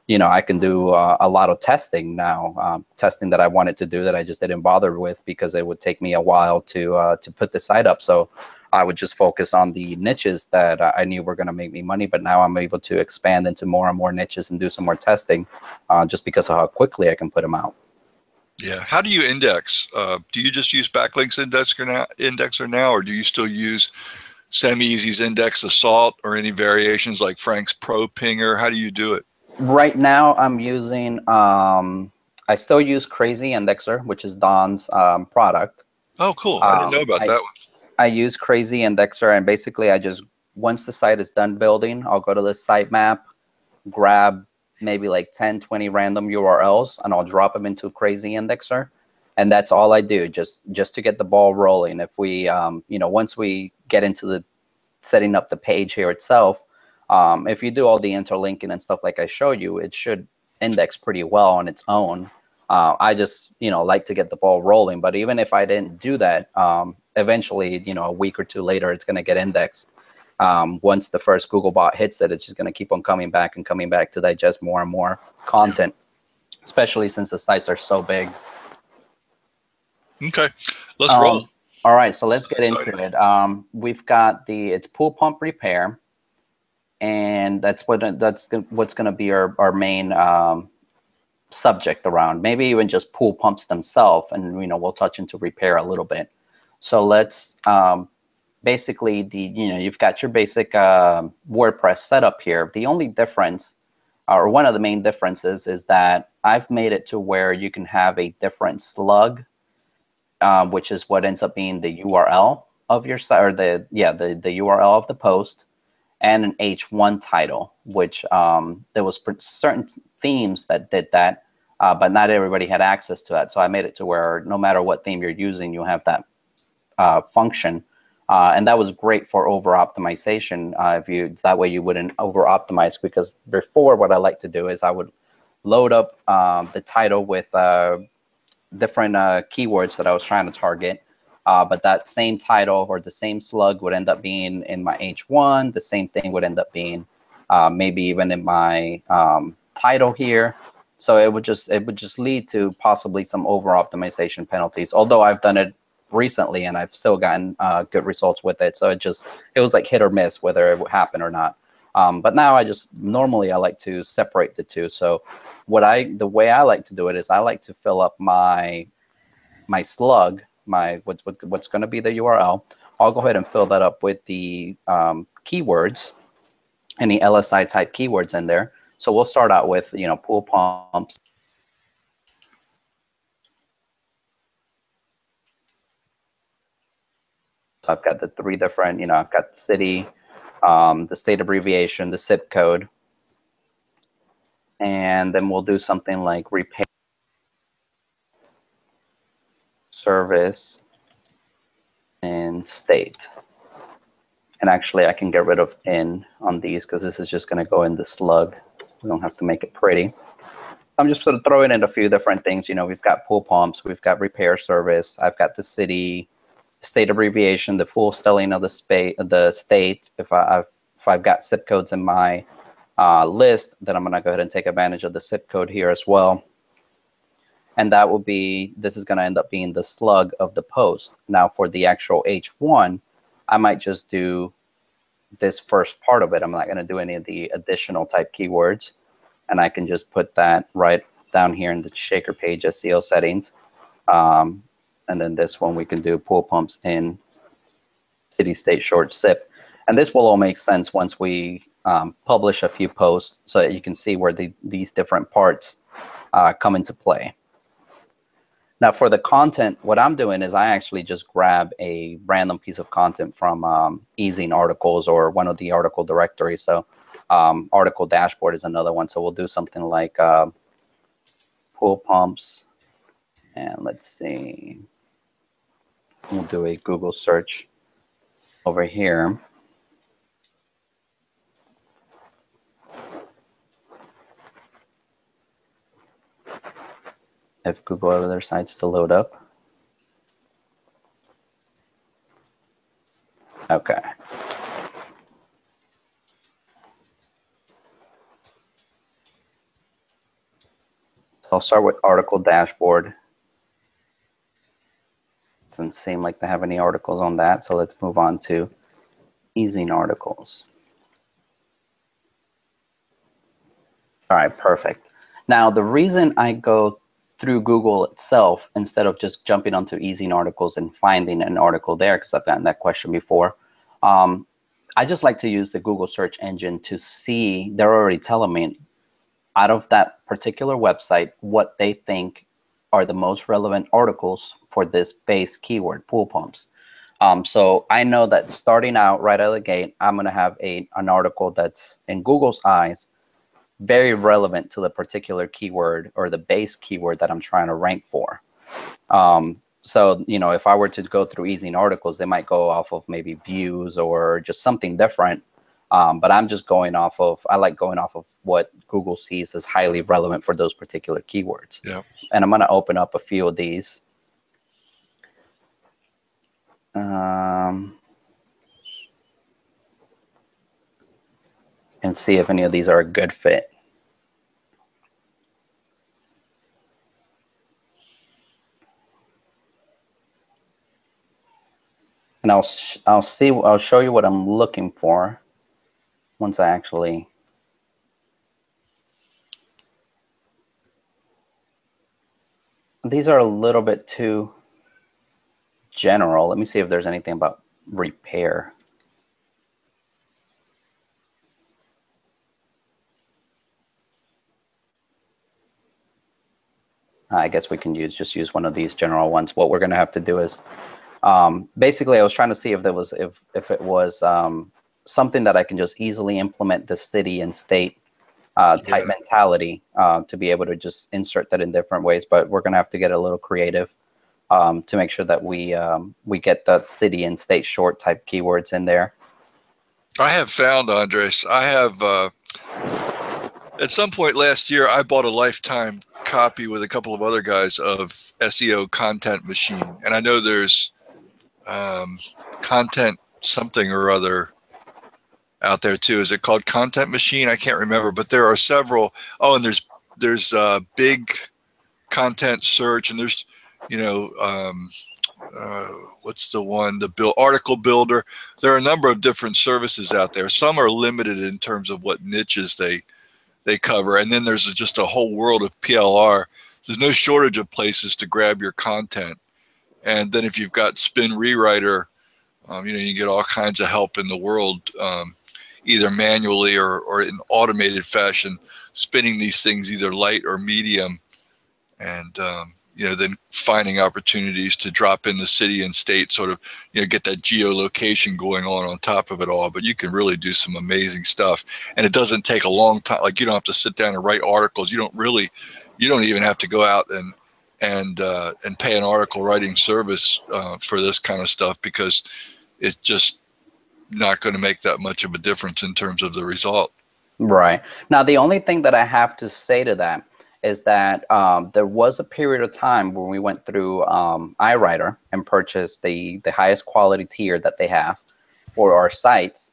do a lot of testing now, testing that I wanted to do that I just didn't bother with because it would take me a while to put the site up. So I would just focus on the niches that I knew were going to make me money. But now I'm able to expand into more and more niches and do some more testing just because of how quickly I can put them out. Yeah. How do you index? Do you just use Backlinks Indexer now, or do you still use SemiEasy's Index Assault or any variations like Frank's Pro Pinger? How do you do it? Right now I'm using, I still use Crazy Indexer, which is Don's product. Oh, cool. I didn't know about that one. I use Crazy Indexer, and basically once the site is done building, I'll go to the sitemap, grab maybe like 10, 20 random URLs, and I'll drop them into Crazy Indexer. And that's all I do, just to get the ball rolling. If we, once we get into the setting up the page here itself, if you do all the interlinking and stuff like I showed you, it should index pretty well on its own. I just, like to get the ball rolling. But even if I didn't do that, eventually, a week or two later, it's going to get indexed. Once the first Googlebot hits it, it's just going to keep on coming back to digest more and more content, especially since the sites are so big. Okay, let's roll. All right, so let's get into it. We've got it's pool pump repair, and that's what's going to be our main subject around. Maybe even just pool pumps themselves, and we'll touch into repair a little bit. So let's basically you've got your basic WordPress setup here. The only difference, or one of the main differences, is that I've made it to where you can have a different slug, which is what ends up being the URL of your site, or the URL of the post, and an H1 title, which there was certain themes that did that, but not everybody had access to that. So I made it to where no matter what theme you're using, you have that function, and that was great for over optimization. That way you wouldn't over optimize, because before, what I like to do is I would load up the title with different keywords that I was trying to target, but that same title or the same slug would end up being in my H1. The same thing would end up being maybe even in my title here. So it would just lead to possibly some over optimization penalties, although I've done it recently and I've still gotten good results with it. So it was like hit or miss whether it would happen or not. But now normally I like to separate the two. So the way I like to do it is I like to fill up my slug, what's going to be the URL. I'll go ahead and fill that up with the keywords, any LSI type keywords in there. So we'll start out with, pool pumps. So I've got the 3 different, I've got the city, the state abbreviation, the zip code, and then we'll do something like repair service and state. And actually, I can get rid of in on these because this is just going to go in the slug. We don't have to make it pretty. I'm just sort of throwing in a few different things. We've got pool pumps, we've got repair service, I've got the city, state abbreviation, the full spelling of the state. If I've got zip codes in my list, then I'm going to go ahead and take advantage of the zip code here as well. And this is going to end up being the slug of the post. Now for the actual H1, I might just do this first part of it. I'm not going to do any of the additional type keywords. And I can just put that right down here in the Shaker page SEO settings. And then this one we can do pool pumps in city, state, short, zip. And this will all make sense once we publish a few posts so that you can see where these different parts come into play. Now for the content, what I'm doing is I actually just grab a random piece of content from Qzx900 articles or one of the article directories. So article dashboard is another one. So we'll do something like pool pumps. And let's see. We'll do a Google search over here. If Google other sites to load up. Okay. So I'll start with article dashboard. Doesn't seem like they have any articles on that, so let's move on to Qzx900 articles. All right, perfect. Now the reason I go through Google itself instead of just jumping onto Qzx900 articles and finding an article there, because I've gotten that question before, I just like to use the Google search engine to see, they're already telling me out of that particular website what they think are the most relevant articles for this base keyword, pool pumps. So I know that starting out right out of the gate, I'm going to have an article that's in Google's eyes very relevant to the particular keyword or the base keyword that I'm trying to rank for. So, if I were to go through Qzx900 articles, they might go off of maybe views or just something different. But I'm just I like going off of what Google sees as highly relevant for those particular keywords. Yeah. And I'm going to open up a few of these. And see if any of these are a good fit. And I'll show you what I'm looking for once I actually. These are a little bit too general. Let me see if there's anything about repair. I guess we can just use one of these general ones. What we're going to have to do is basically, I was trying to see if it was something that I can just easily implement the city and state type mentality to be able to just insert that in different ways. But we're going to have to get a little creative to make sure that we get the city and state short type keywords in there. I have found, Andres, I have at some point last year, I bought a lifetime copy with a couple of other guys of SEO Content Machine. And I know there's content something or other out there too. Is it called Content Machine? I can't remember, but there are several. Oh, and there's big content search, and there's what's the one, the article builder. There are a number of different services out there. Some are limited in terms of what niches they cover, and then there's just a whole world of PLR. There's no shortage of places to grab your content. And then if you've got Spin Rewriter, you know, you get all kinds of help in the world, either manually or in automated fashion, spinning these things either light or medium, and you know, then finding opportunities to drop in the city and state, sort of, you know, get that geolocation going on top of it all. But you can really do some amazing stuff, and it doesn't take a long time. Like, you don't have to sit down and write articles. You don't even have to go out and pay an article writing service for this kind of stuff, because it's just not going to make that much of a difference in terms of the result. Right. Now, the only thing that I have to say to that is that there was a period of time when we went through iWriter and purchased the highest quality tier that they have for our sites,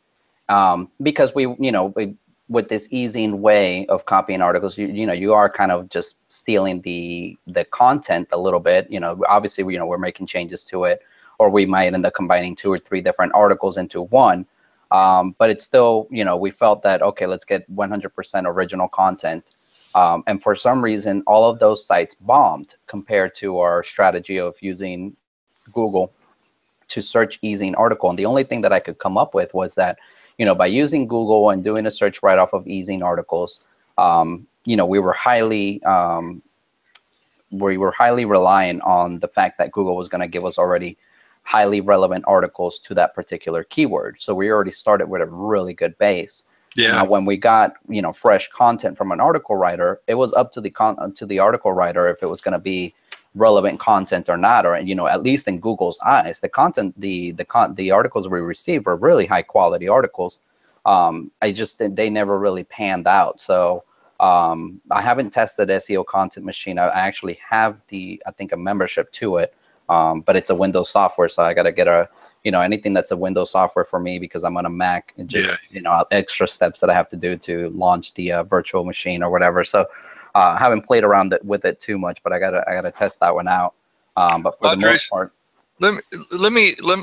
because with this easing way of copying articles, you are kind of just stealing the content a little bit. Obviously, we're making changes to it, or we might end up combining 2 or 3 different articles into one. But it's still, we felt that, okay, let's get 100% original content. And for some reason, all of those sites bombed compared to our strategy of using Google to search easing article. And the only thing that I could come up with was that, by using Google and doing a search right off of easing articles, we were highly reliant on the fact that Google was going to give us already highly relevant articles to that particular keyword. So we already started with a really good base. Yeah. Now, when we got, fresh content from an article writer, it was up to the article writer if it was going to be relevant content or not, or, at least in Google's eyes, the content, the articles we received were really high quality articles. They never really panned out. So I haven't tested SEO Content Machine. I actually have I think a membership to it, but it's a Windows software, so I got to get anything that's a Windows software for me, because I'm on a Mac, and just, extra steps that I have to do to launch the virtual machine or whatever. So I haven't played around with it too much, but I gotta test that one out. But for Andres, the most part,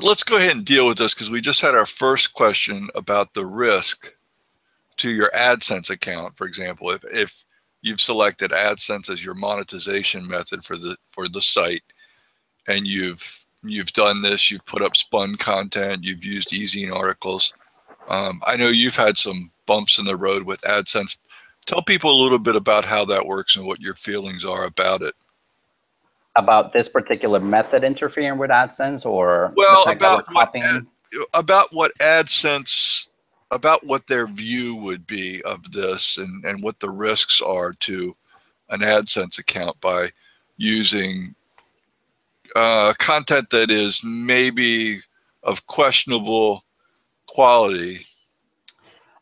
let's go ahead and deal with this, because we just had our first question about the risk to your AdSense account. For example, if you've selected AdSense as your monetization method for the site, and you've done this, you've put up spun content, you've used easing articles. I know you've had some bumps in the road with AdSense. Tell people a little bit about how that works and what your feelings are about it. About this particular method interfering with AdSense, or well, the fact that we're copying? About what AdSense, about what their view would be of this, and what the risks are to an AdSense account by using content that is maybe of questionable quality.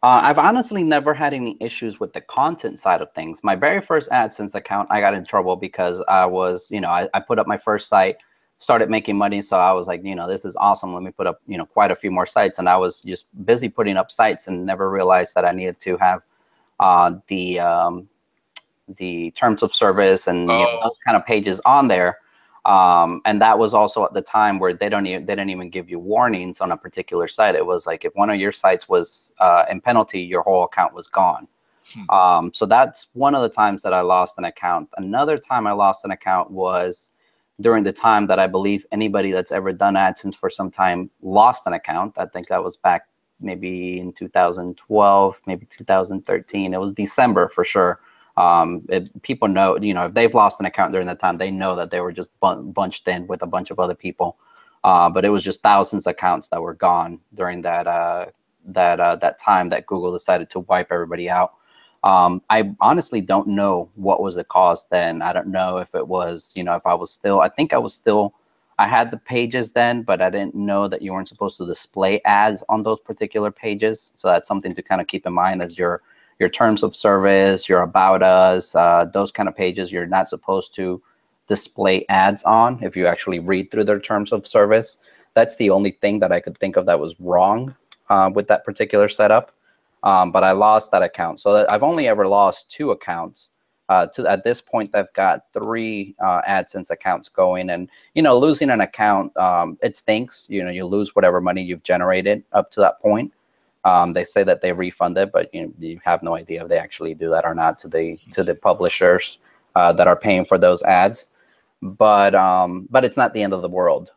I've honestly never had any issues with the content side of things. My very first AdSense account, I got in trouble because I was, I put up my first site, started making money. So I was like, this is awesome. Let me put up, quite a few more sites. And I was just busy putting up sites and never realized that I needed to have the terms of service and those kind of pages on there. And that was also at the time where they didn't even give you warnings on a particular site. It was like, if one of your sites was in penalty, your whole account was gone. So that's one of the times that I lost an account. Another time I lost an account was during the time that I believe anybody that's ever done AdSense for some time lost an account. I think that was back maybe in 2012, maybe 2013. It was December for sure. People know, if they've lost an account during that time, they know that they were just bunched in with a bunch of other people. But it was just thousands of accounts that were gone during that time that Google decided to wipe everybody out. I honestly don't know what was the cause then. I don't know if it was, if I was still, I had the pages then, but I didn't know that you weren't supposed to display ads on those particular pages. So that's something to kind of keep in mind as your terms of service, your about us, those kind of pages you're not supposed to display ads on if you actually read through their terms of service. That's the only thing that I could think of that was wrong with that particular setup. But I lost that account. So I've only ever lost 2 accounts At this point, they've got 3 AdSense accounts going, and losing an account, it stinks. You lose whatever money you've generated up to that point. They say that they refund it, but you have no idea if they actually do that or not to the publishers that are paying for those ads. But it's not the end of the world.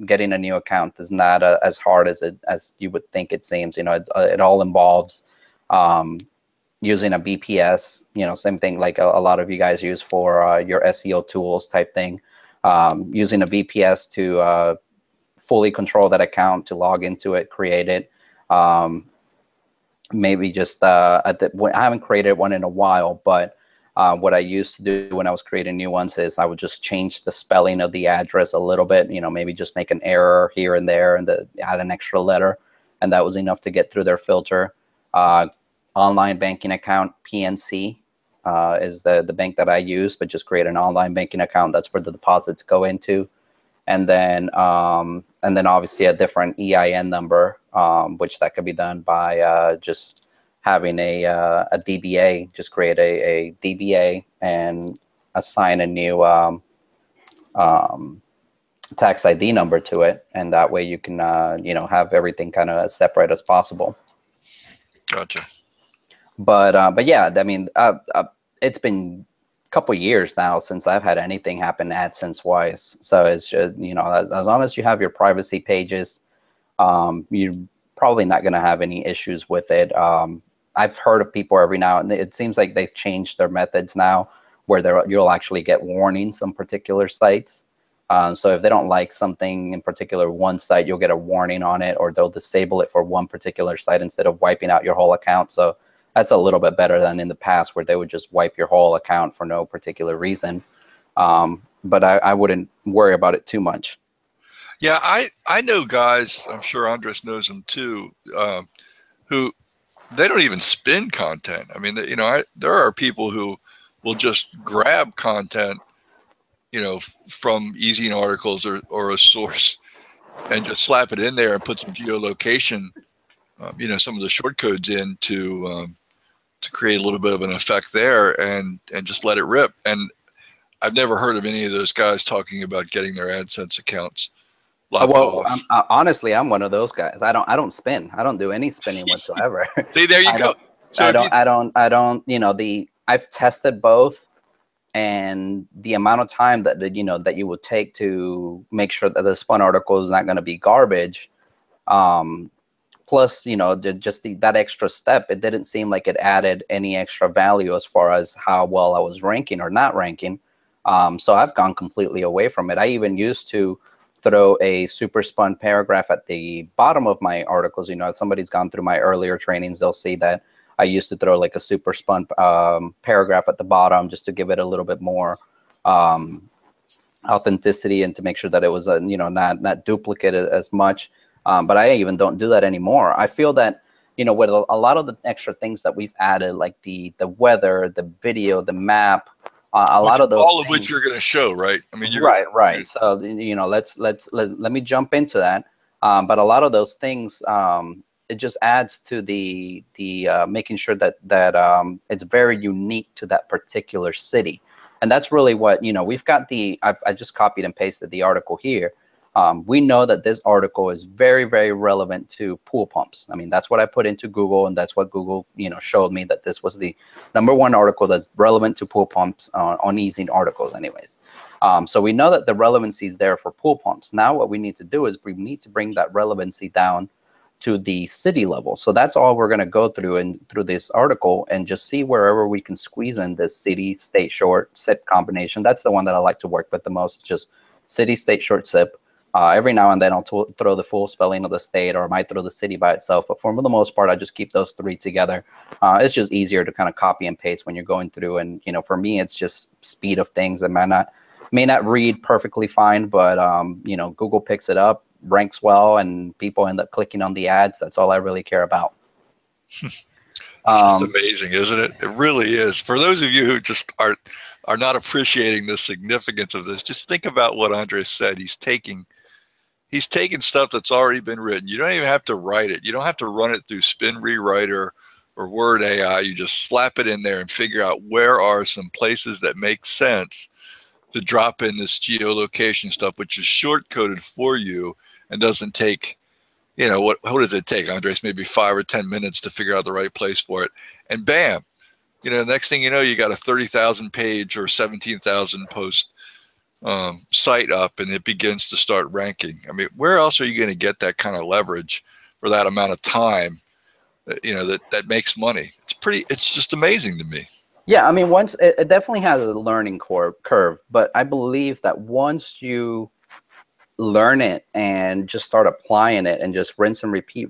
Getting a new account is not as hard as you would think it seems. It all involves using a BPS, same thing like a lot of you guys use for your SEO tools type thing. Using a BPS to fully control that account, to log into it, create it. Maybe just I haven't created one in a while, but what I used to do when I was creating new ones is I would just change the spelling of the address a little bit, maybe just make an error here and there and add an extra letter. And that was enough to get through their filter. Online banking account, PNC is the bank that I use, but just create an online banking account. That's where the deposits go into. And then obviously a different EIN number, which that could be done by just having a DBA. Just create a DBA and assign a new tax ID number to it, and that way you can have everything kind of as separate as possible. Gotcha. But yeah, I mean, it's been a couple years now since I've had anything happen AdSense wise. So it's just, as long as you have your privacy pages, you're probably not going to have any issues with it. I've heard of people every now and then. It seems like they've changed their methods now, where you'll actually get warnings on particular sites. So if they don't like something in particular, one site, you'll get a warning on it, or they'll disable it for one particular site instead of wiping out your whole account. So that's a little bit better than in the past, where they would just wipe your whole account for no particular reason. But I wouldn't worry about it too much. Yeah, I know guys, I'm sure Andres knows them too, who they don't even spin content. I mean, there are people who will just grab content, from Easy articles or a source, and just slap it in there and put some geolocation, some of the short codes in to create a little bit of an effect there, and just let it rip. And I've never heard of any of those guys talking about getting their AdSense accounts locked off. Honestly, I'm one of those guys. I don't spin. I don't do any spinning whatsoever. See, there you go. I don't. I've tested both, and the amount of time that that you would take to make sure that the spun article is not going to be garbage. Plus, that extra step, it didn't seem like it added any extra value as far as how well I was ranking or not ranking. So I've gone completely away from it. I even used to throw a super spun paragraph at the bottom of my articles. If somebody's gone through my earlier trainings, they'll see that I used to throw like a super spun paragraph at the bottom just to give it a little bit more authenticity and to make sure that it was not duplicate as much. But I even don't do that anymore. I feel that with a lot of the extra things that we've added, like the weather, the video, the map, a lot of those all of things, which you're going to show, right? I mean, right. So let me jump into that. But a lot of those things, it just adds to the making sure that it's very unique to that particular city, and that's really what we've got. I just copied and pasted the article here. We know that this article is very, very relevant to pool pumps. I mean, that's what I put into Google, and that's what Google, showed me that this was the #1 article that's relevant to pool pumps on Easy articles anyways. So we know that the relevancy is there for pool pumps. Now what we need to do is we need to bring that relevancy down to the city level. So that's all we're going to go through this article, and just see wherever we can squeeze in this city, state, short, SIP combination. That's the one that I like to work with the most. It's just city, state, short, SIP. Every now and then I'll throw the full spelling of the state, or I might throw the city by itself. But for the most part, I just keep those 3 together. It's just easier to kind of copy and paste when you're going through. And, for me, it's just speed of things. It may not read perfectly fine, but, Google picks it up, ranks well, and people end up clicking on the ads. That's all I really care about. It's just amazing, isn't it? It really is. For those of you who just are not appreciating the significance of this, just think about what Andres said. He's taking stuff that's already been written. You don't even have to write it. You don't have to run it through Spin Rewriter or word AI. You just slap it in there and figure out where are some places that make sense to drop in this geolocation stuff, which is short coded for you and doesn't take, you know, what does it take, Andres? Maybe 5 or 10 minutes to figure out the right place for it. And bam, you know, next thing you know, you got a 30,000 page or 17,000 post site up, and it begins to start ranking. I mean, where else are you going to get that kind of leverage for that amount of time? You know, that makes money. It's just amazing to me. Yeah, I mean, once it definitely has a learning curve, but I believe that once you learn it and just start applying it and just rinse and repeat,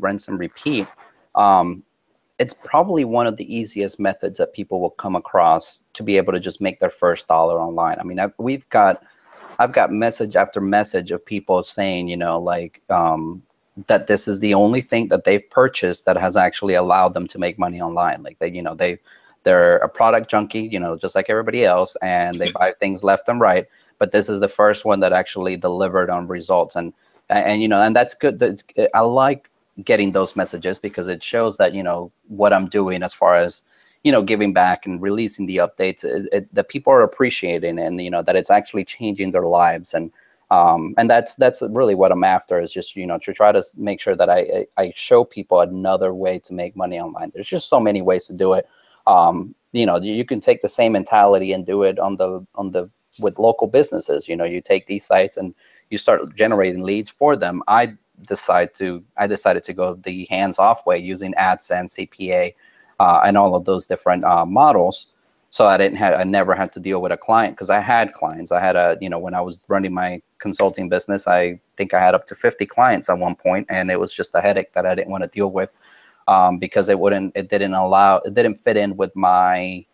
it's probably one of the easiest methods that people will come across to be able to just make their first dollar online. I mean, I've got message after message of people saying, you know, like that this is the only thing that they've purchased that has actually allowed them to make money online. Like they, you know, they're a product junkie, you know, just like everybody else, and they buy things left and right. But this is the first one that actually delivered on results, and you know, and that's good. I like getting those messages because it shows that, you know, what I'm doing as far as, you know, giving back and releasing the updates, that people are appreciating, and, you know, that it's actually changing their lives. And that's really what I'm after, is just, you know, to try to make sure that I show people another way to make money online. There's just so many ways to do it. You know, you can take the same mentality and do it with local businesses. You know, you take these sites and you start generating leads for them. I decided to go the hands-off way, using AdSense, CPA, and all of those different models. So I never had to deal with a client, because I had clients. I had you know, when I was running my consulting business, I think I had up to 50 clients at one point, and it was just a headache that I didn't want to deal with, because it didn't fit in with my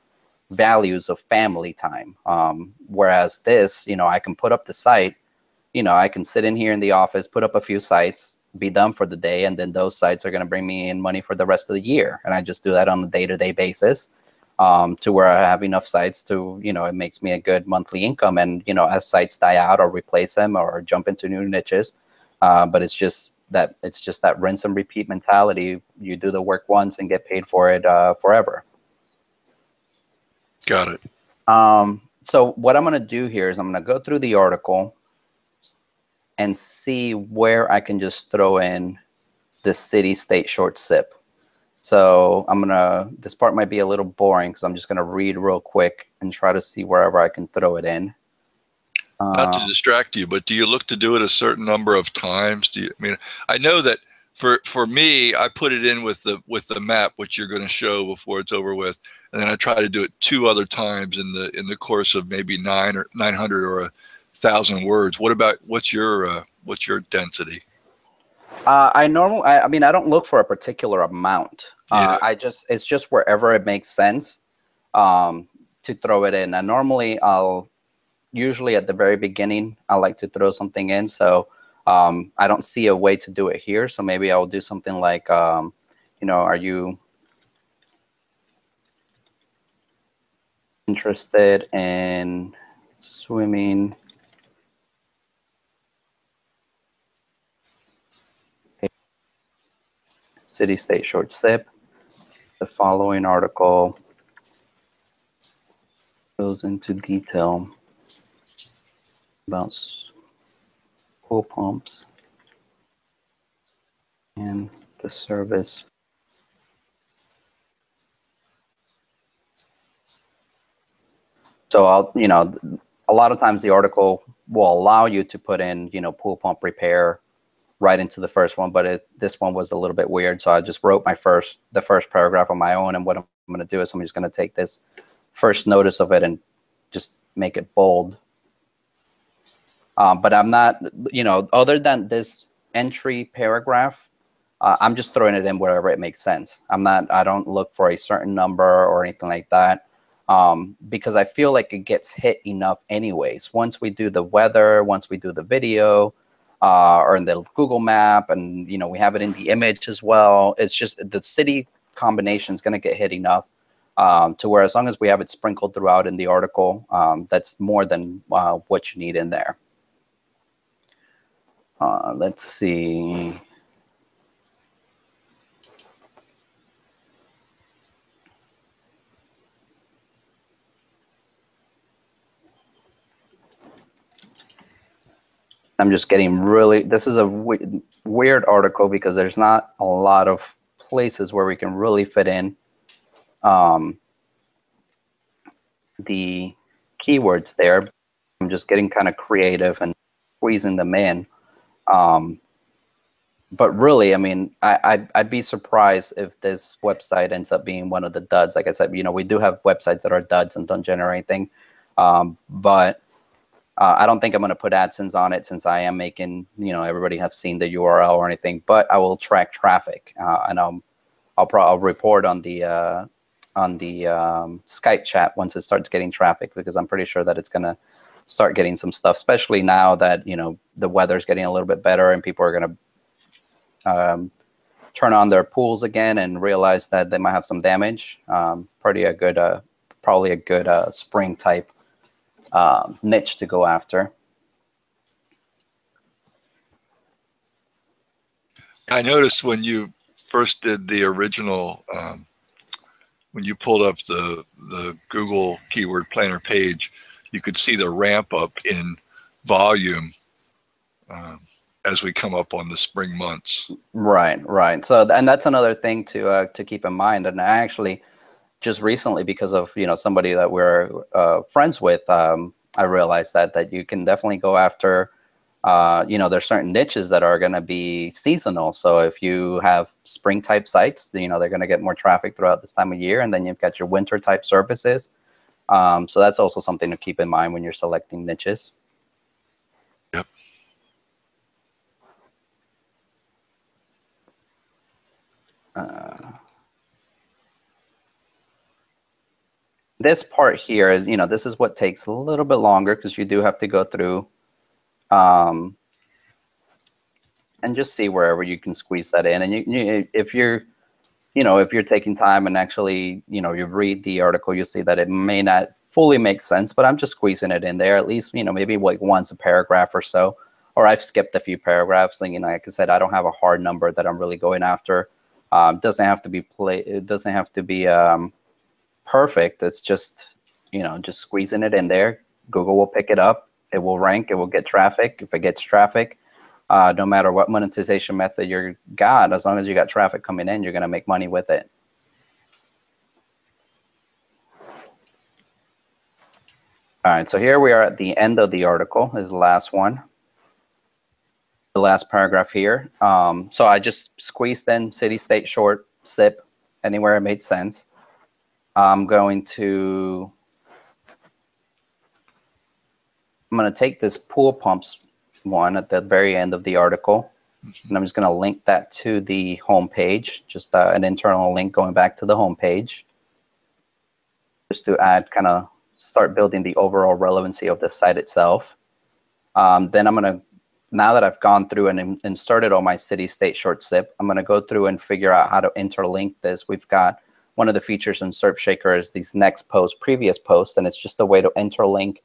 values of family time. Whereas this, you know, I can put up the site, you know, I can sit in here in the office, put up a few sites, be done for the day, and then those sites are going to bring me in money for the rest of the year. And I just do that on a day-to-day basis, to where I have enough sites to, you know, it makes me a good monthly income. And, you know, as sites die out, or replace them, or jump into new niches. But it's just that rinse and repeat mentality. You do the work once and get paid for it forever. Got it. So what I'm going to do here is I'm going to go through the article and see where I can just throw in this city state short SIP. So this part might be a little boring, because I'm just going to read real quick and try to see wherever I can throw it in. Not to distract you, but do you look to do it a certain number of times? I mean, I know that for me, I put it in with the map, which you're going to show before it's over with, and then I try to do it 2 other times in the course of maybe 900 or 1,000 words. What's your density? I mean, I don't look for a particular amount. Yeah. It's just wherever it makes sense to throw it in. And normally usually at the very beginning, I like to throw something in. So I don't see a way to do it here. So maybe I'll do something like, you know, are you interested in swimming city state short SIP? The following article goes into detail about pool pumps and the service. So you know, a lot of times the article will allow you to put in, you know, pool pump repair right into the first one, but this one was a little bit weird. So I just wrote the first paragraph on my own. And what I'm going to do is I'm just going to take this first notice of it and just make it bold. But I'm not, you know, other than this entry paragraph, I'm just throwing it in wherever it makes sense. I don't look for a certain number or anything like that, because I feel like it gets hit enough anyways. Once we do the weather, once we do the video, or in the Google map, and, you know, we have it in the image as well. It's just the city combination is going to get hit enough to where, as long as we have it sprinkled throughout in the article, that's more than what you need in there. Let's see. I'm just getting really, this is a weird article because there's not a lot of places where we can really fit in the keywords there. I'm just getting kind of creative and squeezing them in. But really, I mean, I'd be surprised if this website ends up being one of the duds. Like I said, we do have websites that are duds and don't generate anything. But I don't think I'm going to put AdSense on it since I am making, everybody have seen the URL or anything. But I will track traffic, and I'll report on the Skype chat once it starts getting traffic, because I'm pretty sure that it's going to start getting some stuff, especially now that the weather's getting a little bit better and people are going to turn on their pools again and realize that they might have some damage. Probably a good spring type niche to go after. I noticed when you first did the original, when you pulled up the Google Keyword Planner page, you could see the ramp up in volume as we come up on the spring months. Right. So, and that's another thing to keep in mind. And I actually just recently, because of somebody that we're friends with, I realized that you can definitely go after. There's certain niches that are going to be seasonal. So if you have spring type sites, they're going to get more traffic throughout this time of year, and then you've got your winter type services. So that's also something to keep in mind when you're selecting niches. Yep. This part here is, this is what takes a little bit longer, because you do have to go through and just see wherever you can squeeze that in. And if you're taking time and actually, you read the article, you'll see that it may not fully make sense, but I'm just squeezing it in there, at least, maybe like once a paragraph or so, or I've skipped a few paragraphs. And, like I said, I don't have a hard number that I'm really going after. It doesn't have to be perfect. It's just, just squeezing it in there. Google will pick it up. It will rank. It will get traffic. If it gets traffic, no matter what monetization method you got, as long as you got traffic coming in, you're going to make money with it. All right, so here we are at the end of the article. This is the last one. The last paragraph here. So I just squeezed in city, state, short, SIP, anywhere it made sense. I'm going to take this pool pumps one at the very end of the article, and I'm just going to link that to the home page, just an internal link going back to the home page, just to start building the overall relevancy of the site itself. Then I'm going to, now that I've gone through and inserted all my city, state, short, SIP, I'm going to go through and figure out how to interlink this. We've got one of the features in SERPshaker is these next post, previous post, and it's just a way to interlink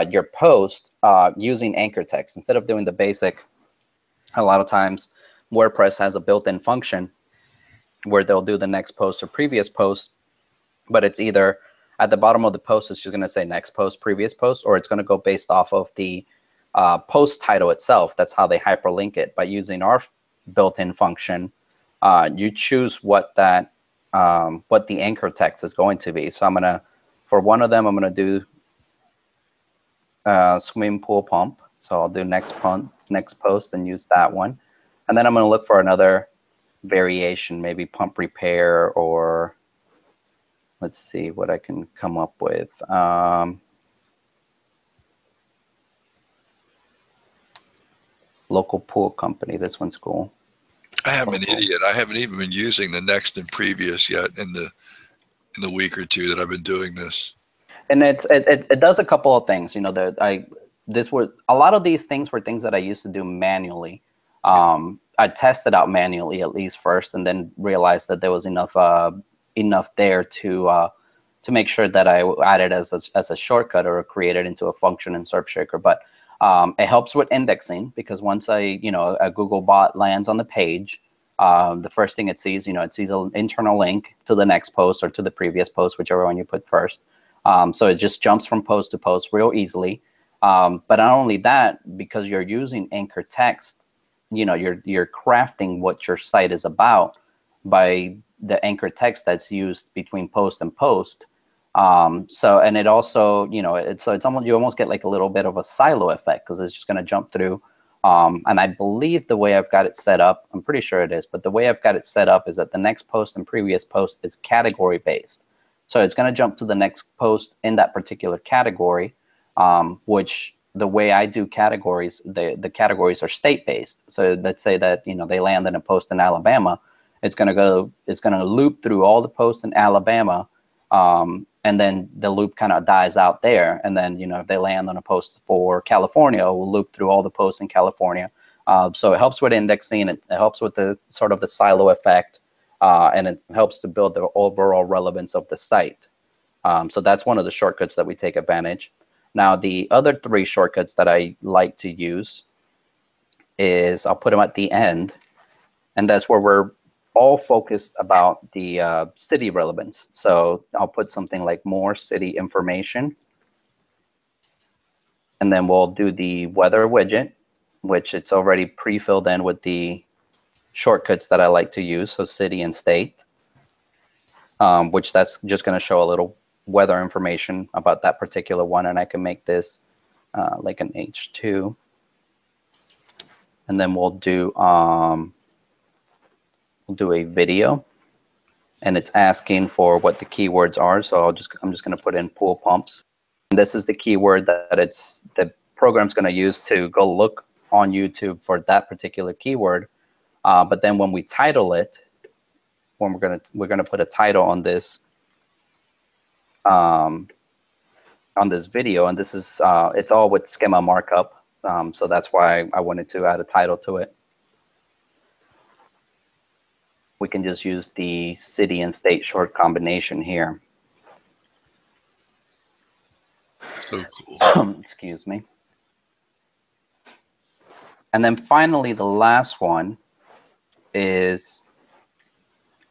your post using anchor text. Instead of doing the basic, a lot of times WordPress has a built-in function where they'll do the next post or previous post, but it's either at the bottom of the post, it's just going to say next post, previous post, or it's going to go based off of the post title itself. That's how they hyperlink it. By using our built-in function, you choose what the anchor text is going to be. So for one of them, I'm going to do swimming pool pump. So I'll do next post and use that one. And then I'm going to look for another variation, maybe pump repair, or let's see what I can come up with. Local pool company. This one's cool. I am an idiot. I haven't even been using the next and previous yet in the week or two that I've been doing this. And it does a couple of things. A lot of these things were things that I used to do manually. I tested out manually at least first, and then realized that there was enough there to make sure that I added as a shortcut or create it into a function in SERPshaker. But it helps with indexing, because once a Google bot lands on the page, the first thing it sees, it sees an internal link to the next post or to the previous post, whichever one you put first. So it just jumps from post to post real easily. But not only that, because you're using anchor text, you know, you're crafting what your site is about by the anchor text that's used between post and post. So, and it also, you know, it's almost, you almost get like a little bit of a silo effect, because it's just going to jump through. And I believe the way I've got it set up, I'm pretty sure it is, but the way I've got it set up is that the next post and previous post is category based. So it's going to jump to the next post in that particular category, which the way I do categories, the categories are state based. So let's say that, you know, they land in a post in Alabama, it's going to loop through all the posts in Alabama. And then the loop kind of dies out there. And then, you know, if they land on a post for California, we'll loop through all the posts in California. So it helps with indexing. It helps with the sort of the silo effect. And it helps to build the overall relevance of the site. So that's one of the shortcuts that we take advantage. Now, the other three shortcuts that I like to use is, I'll put them at the end. And that's where we're all focused about the city relevance. So I'll put something like more city information. And then we'll do the weather widget, which it's already pre-filled in with the shortcuts that I like to use. So city and state, which that's just going to show a little weather information about that particular one. And I can make this like an H2. And then we'll do a video, and it's asking for what the keywords are. So I'm just going to put in pool pumps. And this is the keyword that the program's going to use to go look on YouTube for that particular keyword. But then when we title it, when we're gonna put a title on this video, and this is it's all with schema markup. So that's why I wanted to add a title to it. We can just use the city and state short combination here. So cool. Excuse me. And then finally, the last one is,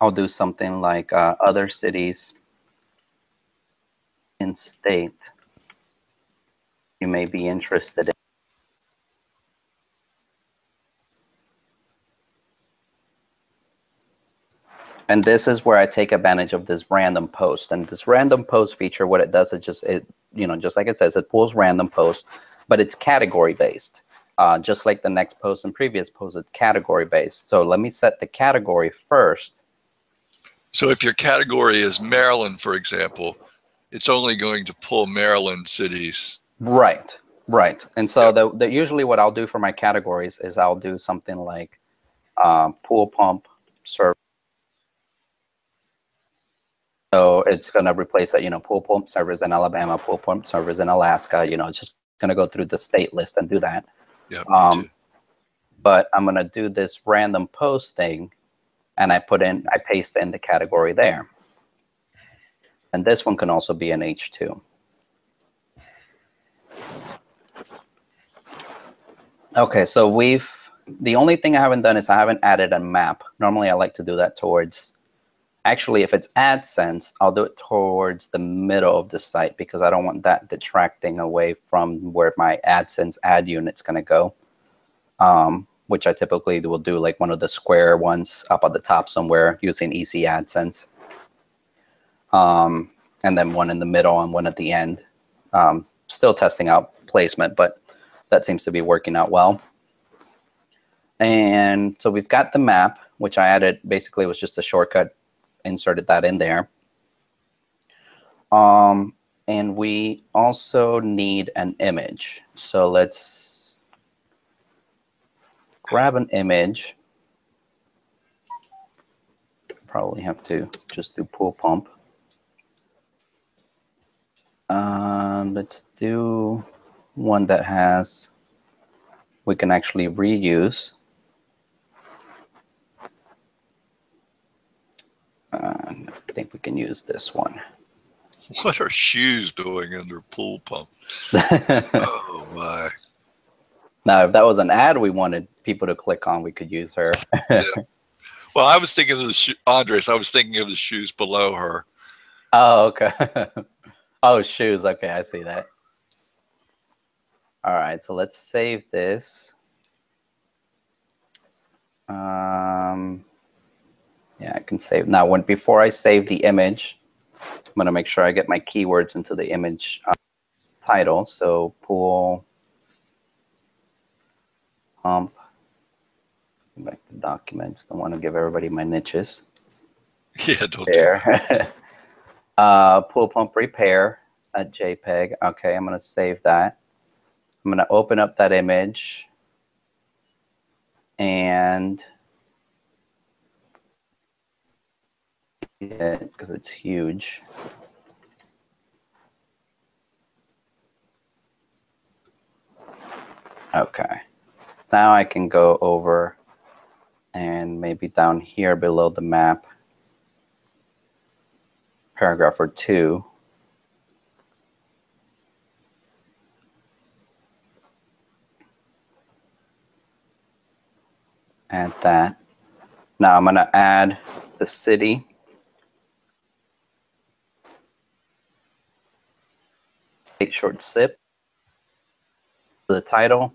I'll do something like other cities in state you may be interested in. And this is where I take advantage of this random post. And this random post feature, what it does, just like it says, it pulls random posts, but it's category based. Just like the next post and previous post, it's category based. So let me set the category first. So if your category is Maryland, for example, it's only going to pull Maryland cities. Right, right. And so usually what I'll do for my categories is I'll do something like pool pump service. So it's going to replace that, pool pump servers in Alabama, pool pump servers in Alaska. It's just going to go through the state list and do that. Yeah. But I'm going to do this random post thing, and I paste in the category there. And this one can also be an H2. Okay, so the only thing I haven't done is I haven't added a map. Normally I like to do that towards, actually if it's AdSense, I'll do it towards the middle of the site because I don't want that detracting away from where my AdSense ad unit's gonna go. Which I typically will do like one of the square ones up at the top somewhere using Easy AdSense. And then one in the middle and one at the end. Still testing out placement, but that seems to be working out well. And so we've got the map, which I added, basically was just a shortcut, inserted that in there. And we also need an image. So let's grab an image. Probably have to just do pool pump. Let's do one that we can actually reuse. I think we can use this one. What are shoes doing under pool pump? Oh my. Now, if that was an ad we wanted people to click on, we could use her. Yeah. Well, I was thinking of Andres, I was thinking of the shoes below her. Oh, okay. Oh, shoes. Okay, I see that. All right, so let's save this. Yeah, I can save now. Before I save the image, I'm gonna make sure I get my keywords into the image title. So pool pump. Go back to documents. Don't want to give everybody my niches. Yeah, don't There. Pool pump repair at JPEG. Okay, I'm gonna save that. I'm gonna open up that image and because it's huge. Okay, now I can go over and maybe down here below the map, paragraph or two. Add that. Now I'm gonna add the city. State short zip. The title,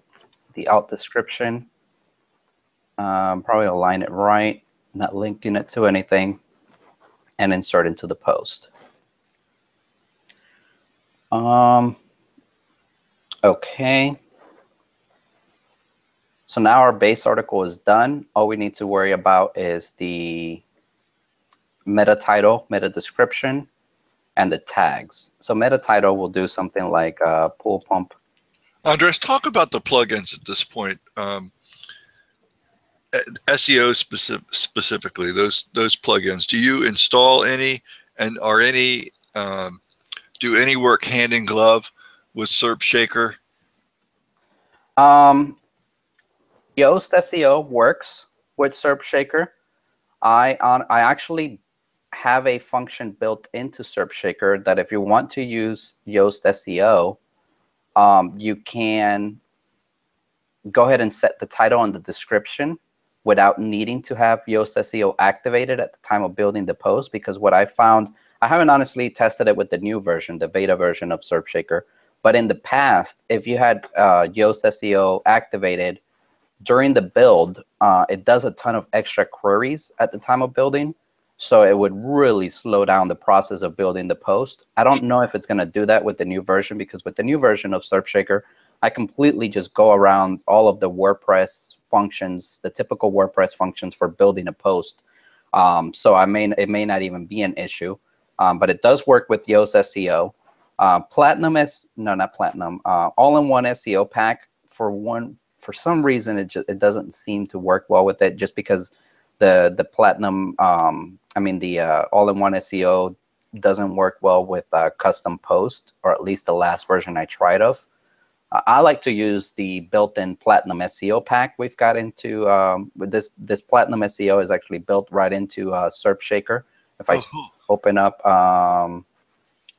the alt description. Probably align it right, not linking it to anything, and insert into the post. Okay. So now our base article is done. All we need to worry about is the meta title, meta description, and the tags. So meta title will do something like pool pump. Andres, talk about the plugins at this point. SEO specifically, those plugins. Do you install any, and are any do any work hand in glove with SERP Shaker? Yoast SEO works with SERP Shaker. I actually have a function built into SERP Shaker that if you want to use Yoast SEO, you can go ahead and set the title and the description without needing to have Yoast SEO activated at the time of building the post. Because what I found, I haven't honestly tested it with the new version, the beta version of SERP Shaker, but in the past, if you had Yoast SEO activated during the build, it does a ton of extra queries at the time of building. So it would really slow down the process of building the post. I don't know if it's going to do that with the new version, because with the new version of SERP Shaker, I completely just go around all of the WordPress functions, the typical WordPress functions for building a post. So it may not even be an issue, but it does work with Yoast SEO. All-in-one SEO pack, for some reason it doesn't seem to work well with it, just because the Platinum, the all-in-one SEO doesn't work well with custom post, or at least the last version I tried of. I like to use the built-in Platinum SEO pack we've got into. This Platinum SEO is actually built right into SERP Shaker. If I open up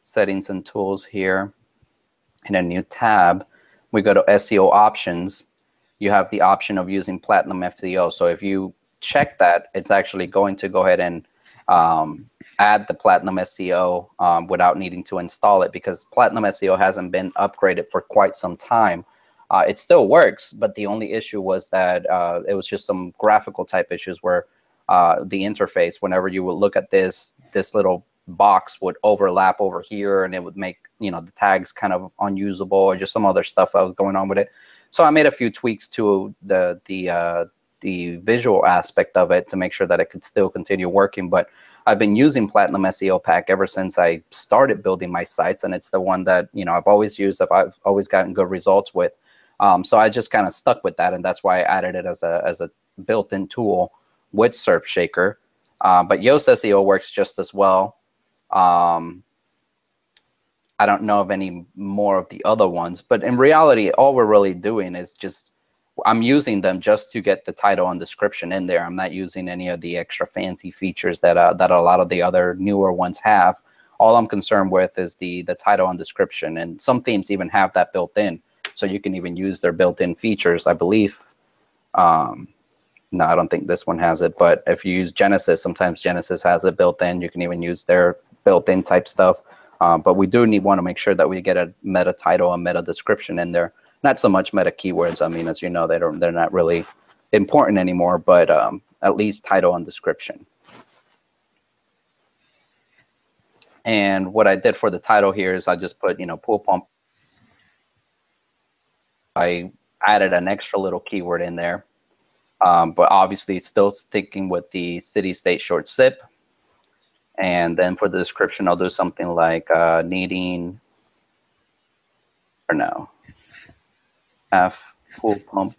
settings and tools here in a new tab, we go to SEO options. You have the option of using Platinum SEO. So if you check that, it's actually going to go ahead and add the Platinum SEO without needing to install it, because Platinum SEO hasn't been upgraded for quite some time. It still works, but the only issue was that it was just some graphical type issues where the interface, whenever you would look at this little box would overlap over here, and it would make the tags kind of unusable, or just some other stuff that was going on with it. So I made a few tweaks to the visual aspect of it to make sure that it could still continue working. But I've been using Platinum SEO pack ever since I started building my sites, and it's the one that I've always used, I've always gotten good results with. So I just kind of stuck with that, and that's why I added it as a built-in tool with SERP Shaker. But Yoast SEO works just as well. I don't know of any more of the other ones, but in reality, all we're really doing is I'm using them just to get the title and description in there. I'm not using any of the extra fancy features that a lot of the other newer ones have. All I'm concerned with is the title and description, and some themes even have that built in, so you can even use their built-in features, I believe. No, I don't think this one has it, but if you use Genesis, sometimes Genesis has it built in. You can even use their built-in type stuff. But we do want to make sure that we get a meta title and meta description in there. Not so much meta keywords. I mean, as you know, they're not really important anymore, but at least title and description. And what I did for the title here is I just put, you know, pool pump. I added an extra little keyword in there, but obviously still sticking with the city, state, short sip. And then for the description, I'll do something like needing, or no, have pool pump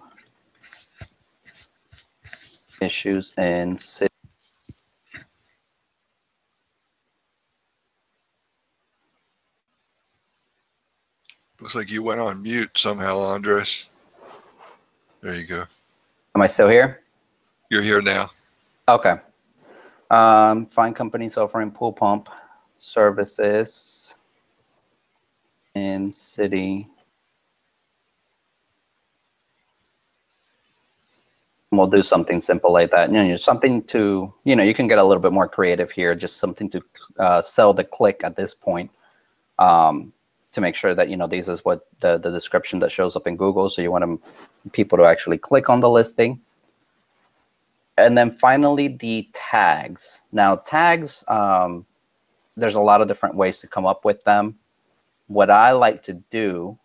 issues in city. Looks like you went on mute somehow, Andres. There you go. Am I still here? You're here now. Okay. Find companies offering pool pump services in city. We'll do something simple like that. You know, something to, you know, you can get a little bit more creative here. Just something to sell the click at this point, to make sure that, you know, this is what the description that shows up in Google. So you want people to actually click on the listing. And then finally, the tags. Now, tags, there's a lot of different ways to come up with them. What I like to do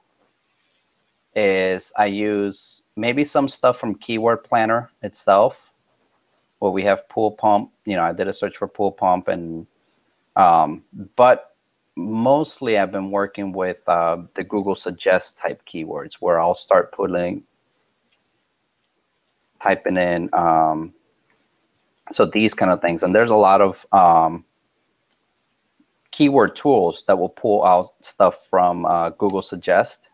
is I use maybe some stuff from Keyword Planner itself, where we have pool pump. You know, I did a search for pool pump, and but mostly I've been working with the Google Suggest type keywords, where I'll start typing in so these kind of things. And there's a lot of keyword tools that will pull out stuff from Google Suggest.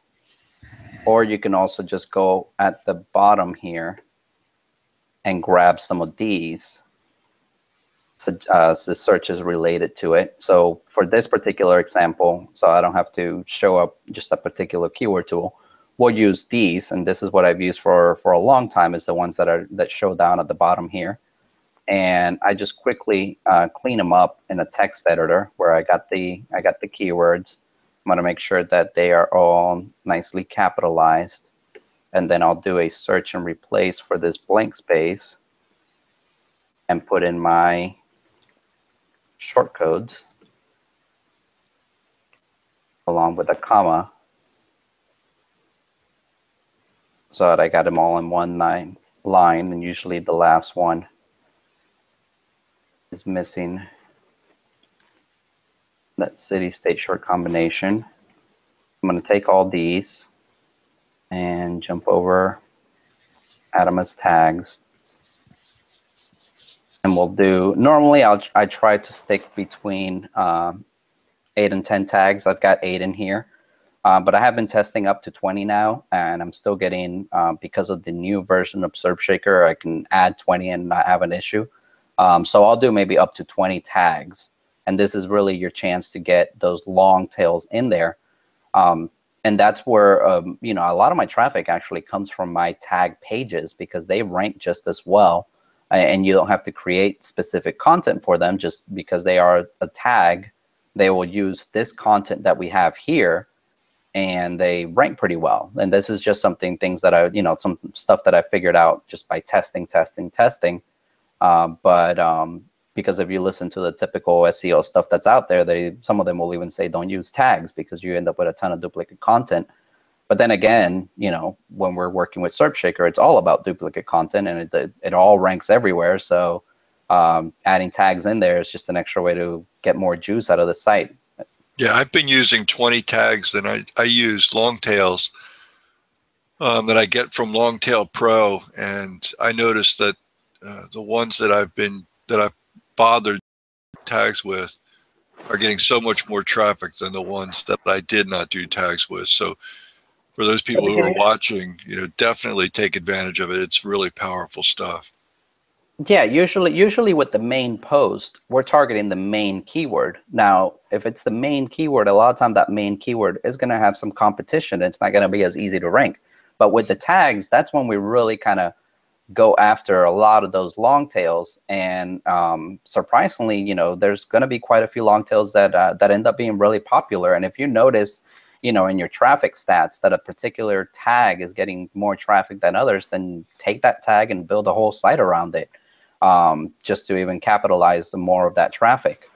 Or you can also just go at the bottom here and grab some of these. So the search is related to it. So for this particular example, so I don't have to show up just a particular keyword tool, we'll use these. And this is what I've used for a long time, is the ones that show down at the bottom here. And I just quickly clean them up in a text editor where I got the keywords. I'm going to make sure that they are all nicely capitalized. And then I'll do a search and replace for this blank space and put in my short codes along with a comma, so that I got them all in one line. And usually the last one is missing that city, state, short combination. I'm going to take all these and jump over, add them as tags. And we'll do, normally I try to stick between 8 and 10 tags. I've got 8 in here, but I have been testing up to 20 now, and I'm still getting, because of the new version of SERPshaker, I can add 20 and not have an issue. So I'll do maybe up to 20 tags. And this is really your chance to get those long tails in there. And that's where, you know, a lot of my traffic actually comes from my tag pages, because they rank just as well. And you don't have to create specific content for them. Just because they are a tag, they will use this content that we have here, and they rank pretty well. And this is just things that I, you know, some stuff that I figured out just by testing. Because if you listen to the typical SEO stuff that's out there, some of them will even say don't use tags, because you end up with a ton of duplicate content. But then again, you know, when we're working with SERPshaker, it's all about duplicate content, and it all ranks everywhere. So adding tags in there is just an extra way to get more juice out of the site. Yeah, I've been using 20 tags, and I use long tails that I get from Longtail Pro, and I noticed that the ones that I've bothered tags with are getting so much more traffic than the ones that I did not do tags with. So for those people who are watching, you know, definitely take advantage of it. It's really powerful stuff. Yeah, usually with the main post, we're targeting the main keyword. Now, if it's the main keyword, a lot of time that main keyword is going to have some competition. It's not going to be as easy to rank. But with the tags, that's when we really kind of go after a lot of those long tails. And surprisingly, you know, there's going to be quite a few long tails that end up being really popular. And if you notice, in your traffic stats that a particular tag is getting more traffic than others, then take that tag and build a whole site around it, just to even capitalize more of that traffic.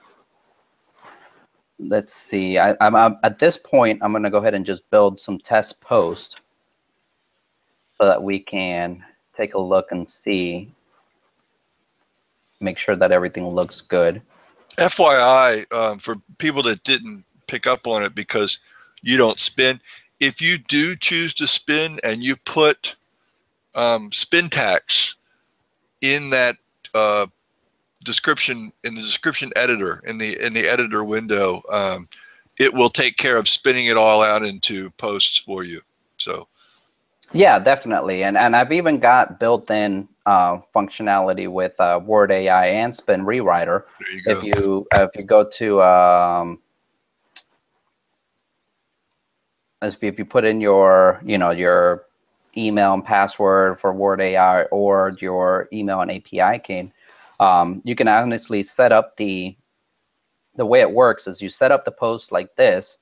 Let's see. I'm at this point, I'm going to go ahead and just build some test posts so that we can take a look and see, make sure that everything looks good. FYI, for people that didn't pick up on it because you don't spin, if you do choose to spin and you put spin tags in that description, in the description editor, in the editor window, it will take care of spinning it all out into posts for you. So yeah, definitely. And I've even got built-in functionality with Word AI and Spin Rewriter. there you go. If you go to if you put in your your email and password for Word AI or your email and API key, you can honestly set up the way it works is you set up the post like this,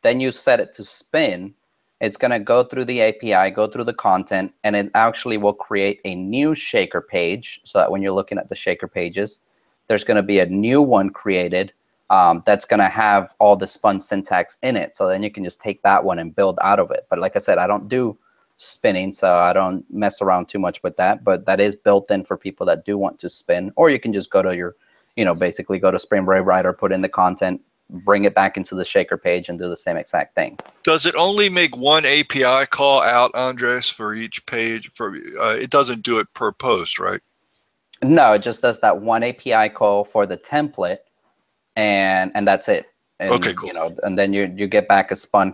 then you set it to spin. It's going to go through the API, go through the content, and it actually will create a new shaker page so that when you're looking at the shaker pages, there's going to be a new one created that's going to have all the spun syntax in it. So then you can just take that one and build out of it. But like I said, I don't do spinning, so I don't mess around too much with that. But that is built in for people that do want to spin. Or you can just go to your, basically go to Spin Rewriter, put in the content, bring it back into the shaker page and do the same exact thing. Does it only make one API call out, Andres, for each page? It doesn't do it per post, right? No, it just does that one API call for the template, and that's it. And, okay, cool. And then you get back a spun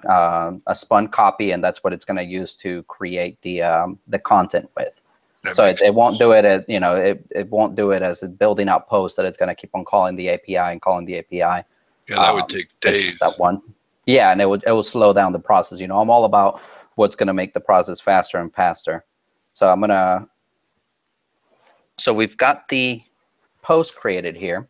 copy, and that's what it's going to use to create the content with. So it won't do it as it won't do it as a building out post that it's going to keep on calling the API and calling the API. Yeah, that would take days. That one. Yeah, and it will slow down the process. I'm all about what's going to make the process faster and faster. So so we've got the post created here.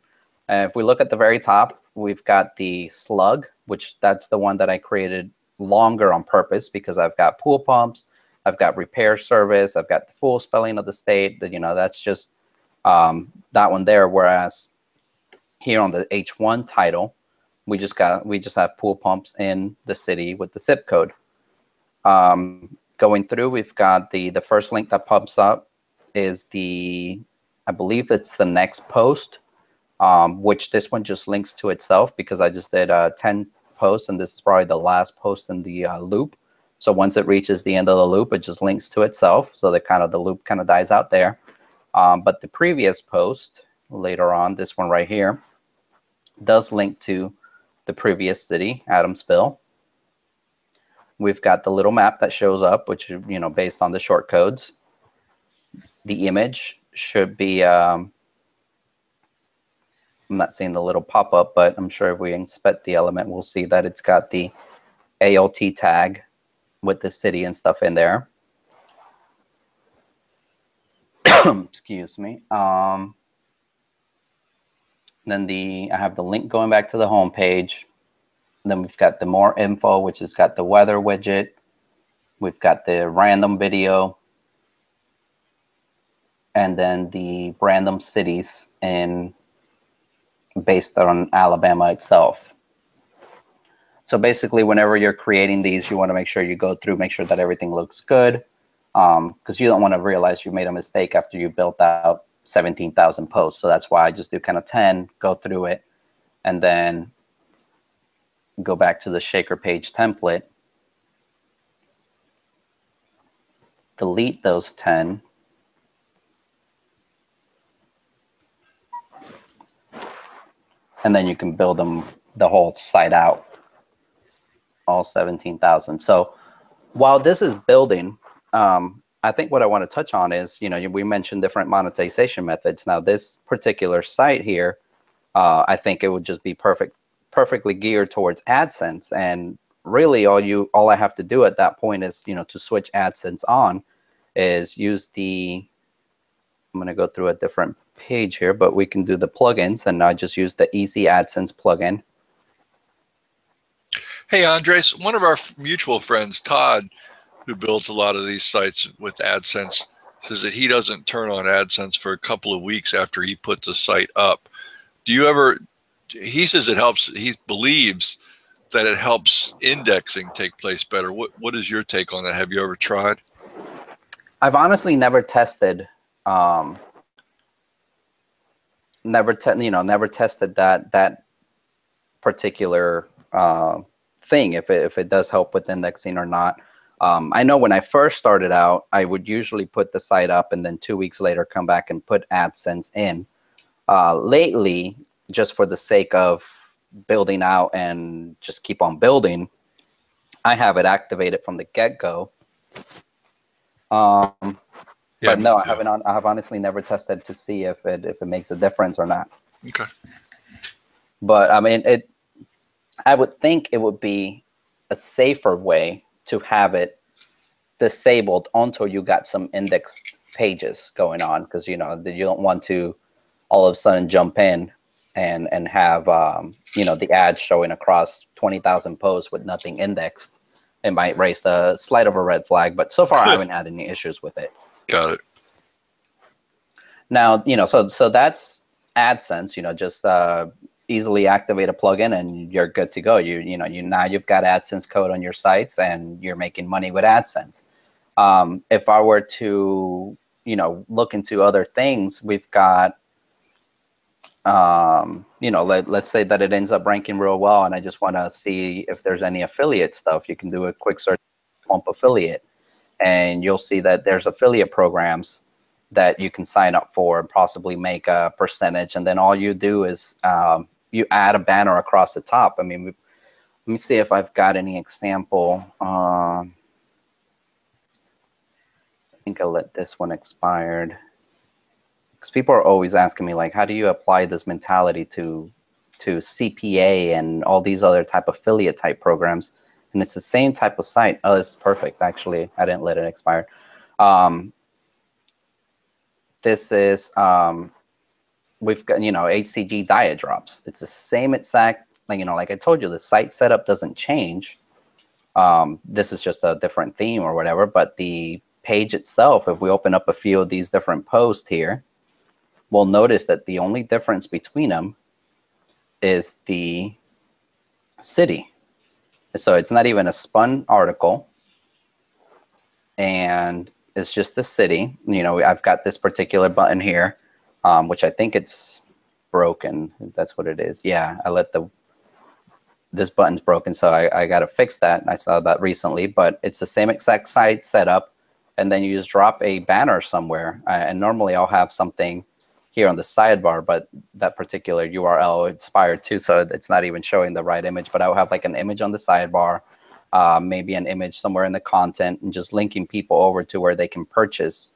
If we look at the very top, we've got the slug, which that's the one that I created longer on purpose because I've got pool pumps, I've got repair service, I've got the full spelling of the state. That's just that one there. Whereas here on the H1 title, we just have pool pumps in the city with the zip code. Going through, we've got the first link that pops up is I believe it's the next post, which this one just links to itself because I just did 10 posts and this is probably the last post in the loop. So once it reaches the end of the loop, it just links to itself. So the loop kind of dies out there. But the previous post later on, this one right here, does link to the previous city, Adamsville. We've got the little map that shows up, which is based on the short codes. The image should be I'm not seeing the little pop-up, but I'm sure if we inspect the element, we'll see that it's got the ALT tag with the city and stuff in there. Excuse me. Then I have the link going back to the home page. Then we've got the more info, which has got the weather widget. We've got the random video. And then the random cities based on Alabama itself. So basically, whenever you're creating these, you want to make sure you go through, make sure that everything looks good, because you don't want to realize you made a mistake after you built out 17,000 posts. So that's why I just do kind of 10, go through it, and then go back to the shaker page template, delete those 10, and then you can build them the whole site out, all 17,000. So while this is building, I think what I want to touch on is, we mentioned different monetization methods. Now, this particular site here, I think it would just be perfectly geared towards AdSense. And really, all I have to do at that point is, to switch AdSense on, is use I'm going to go through a different page here, but we can do the plugins, and I just use the Easy AdSense plugin. Hey, Andres, one of our mutual friends, Todd, who builds a lot of these sites with AdSense, says that he doesn't turn on AdSense for a couple of weeks after he puts a site up. Do you ever, he says it helps, he believes that it helps indexing take place better. What is your take on that? Have you ever tried? I've honestly never tested, never tested that particular thing, if it does help with indexing or not. I know when I first started out, I would usually put the site up and then 2 weeks later come back and put AdSense in. Lately, just for the sake of building out and just keep on building, I have it activated from the get-go. But no, I haven't. I have honestly never tested to see if it makes a difference or not. Okay. But I mean, I would think it would be a safer way to have it disabled until you got some indexed pages going on, because you don't want to all of a sudden jump in and have the ad showing across 20,000 posts with nothing indexed. It might raise the slight of a red flag, but so far I haven't had any issues with it. Got it. Now, so that's AdSense, just easily activate a plugin and you're good to go. Now you've got AdSense code on your sites and you're making money with AdSense. If I were to, look into other things, we've got, let's say that it ends up ranking real well and I just want to see if there's any affiliate stuff. You can do a quick search, pump affiliate, and you'll see that there's affiliate programs that you can sign up for and possibly make a percentage. And then all you do is you add a banner across the top. I mean, let me see if I've got any example. I think I let this one expired. Because people are always asking me, like, how do you apply this mentality to CPA and all these other type of affiliate type programs? And it's the same type of site. Oh, this is perfect. Actually, I didn't let it expire. This is, we've got, HCG diet drops. It's the same exact, like I told you, the site setup doesn't change. This is just a different theme or whatever, but the page itself, if we open up a few of these different posts here, we'll notice that the only difference between them is the city. So it's not even a spun article, and it's just the city. I've got this particular button here, which I think it's broken. That's what it is. Yeah, this button's broken, so I got to fix that. I saw that recently, but it's the same exact site setup, and then you just drop a banner somewhere. And normally I'll have something here on the sidebar, but that particular URL expired too, so it's not even showing the right image. But I'll have like an image on the sidebar, maybe an image somewhere in the content, and just linking people over to where they can purchase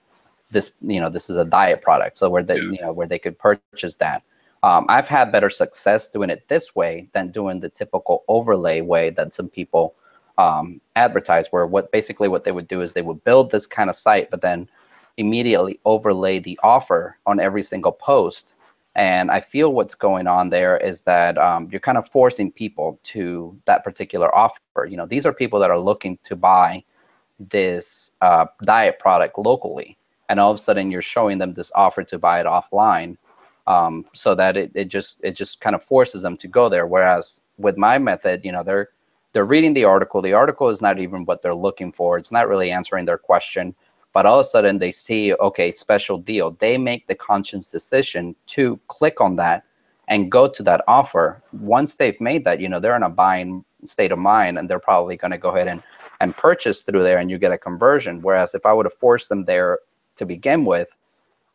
this. This is a diet product, so where they could purchase that. I've had better success doing it this way than doing the typical overlay way that some people advertise, where what they would do is they would build this kind of site, but then immediately overlay the offer on every single post. And I feel what's going on there is that you're kind of forcing people to that particular offer. These are people that are looking to buy this diet product locally, and all of a sudden you're showing them this offer to buy it offline, so that it just kind of forces them to go there. Whereas with my method, they're reading the article. The article is not even what they're looking for. It's not really answering their question. But all of a sudden they see, okay, special deal. They make the conscious decision to click on that and go to that offer. Once they've made that, they're in a buying state of mind, and they're probably going to go ahead and purchase through there, and you get a conversion. Whereas if I would have forced them there to begin with,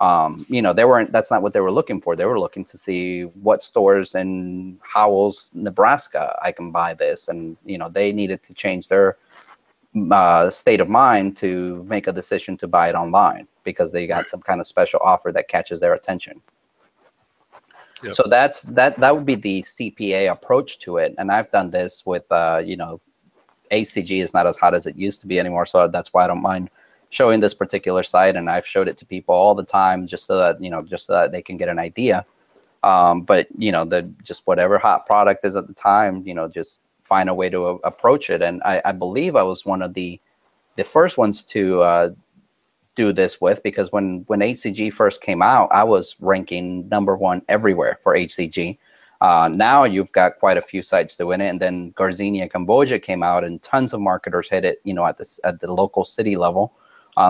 that's not what they were looking for. They were looking to see what stores in Howells, Nebraska I can buy this. And, they needed to change their state of mind to make a decision to buy it online because they got some kind of special offer that catches their attention. Yep. So that would be the CPA approach to it. And I've done this with HCG is not as hot as it used to be anymore, so that's why I don't mind showing this particular site, and I've showed it to people all the time just so that they can get an idea. But just whatever hot product is at the time, just find a way to approach it. And I believe I was one of the first ones to do this with, because when HCG first came out, I was ranking #1 everywhere for HCG. Now you've got quite a few sites doing it, and then Garcinia Cambodia came out, and tons of marketers hit it, at the local city level.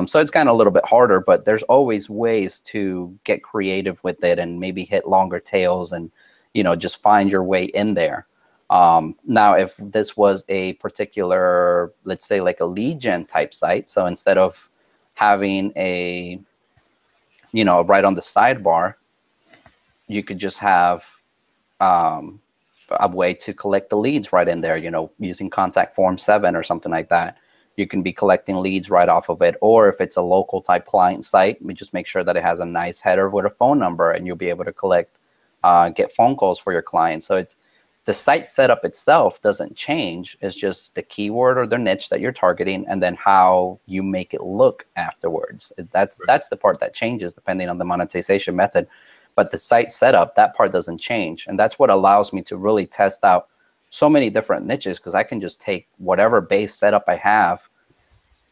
So it's kind of a little bit harder, but there's always ways to get creative with it and maybe hit longer tails and, just find your way in there. Now, if this was a particular, let's say like a lead gen type site, so instead of having a, right on the sidebar, you could just have a way to collect the leads right in there, using contact form 7 or something like that. You can be collecting leads right off of it. Or if it's a local type client site, we just make sure that it has a nice header with a phone number, and you'll be able to collect, get phone calls for your clients. So the site setup itself doesn't change. It's just the keyword or the niche that you're targeting, and then how you make it look afterwards. That's the part that changes depending on the monetization method. But the site setup, that part doesn't change. And that's what allows me to really test out so many different niches, because I can just take whatever base setup I have,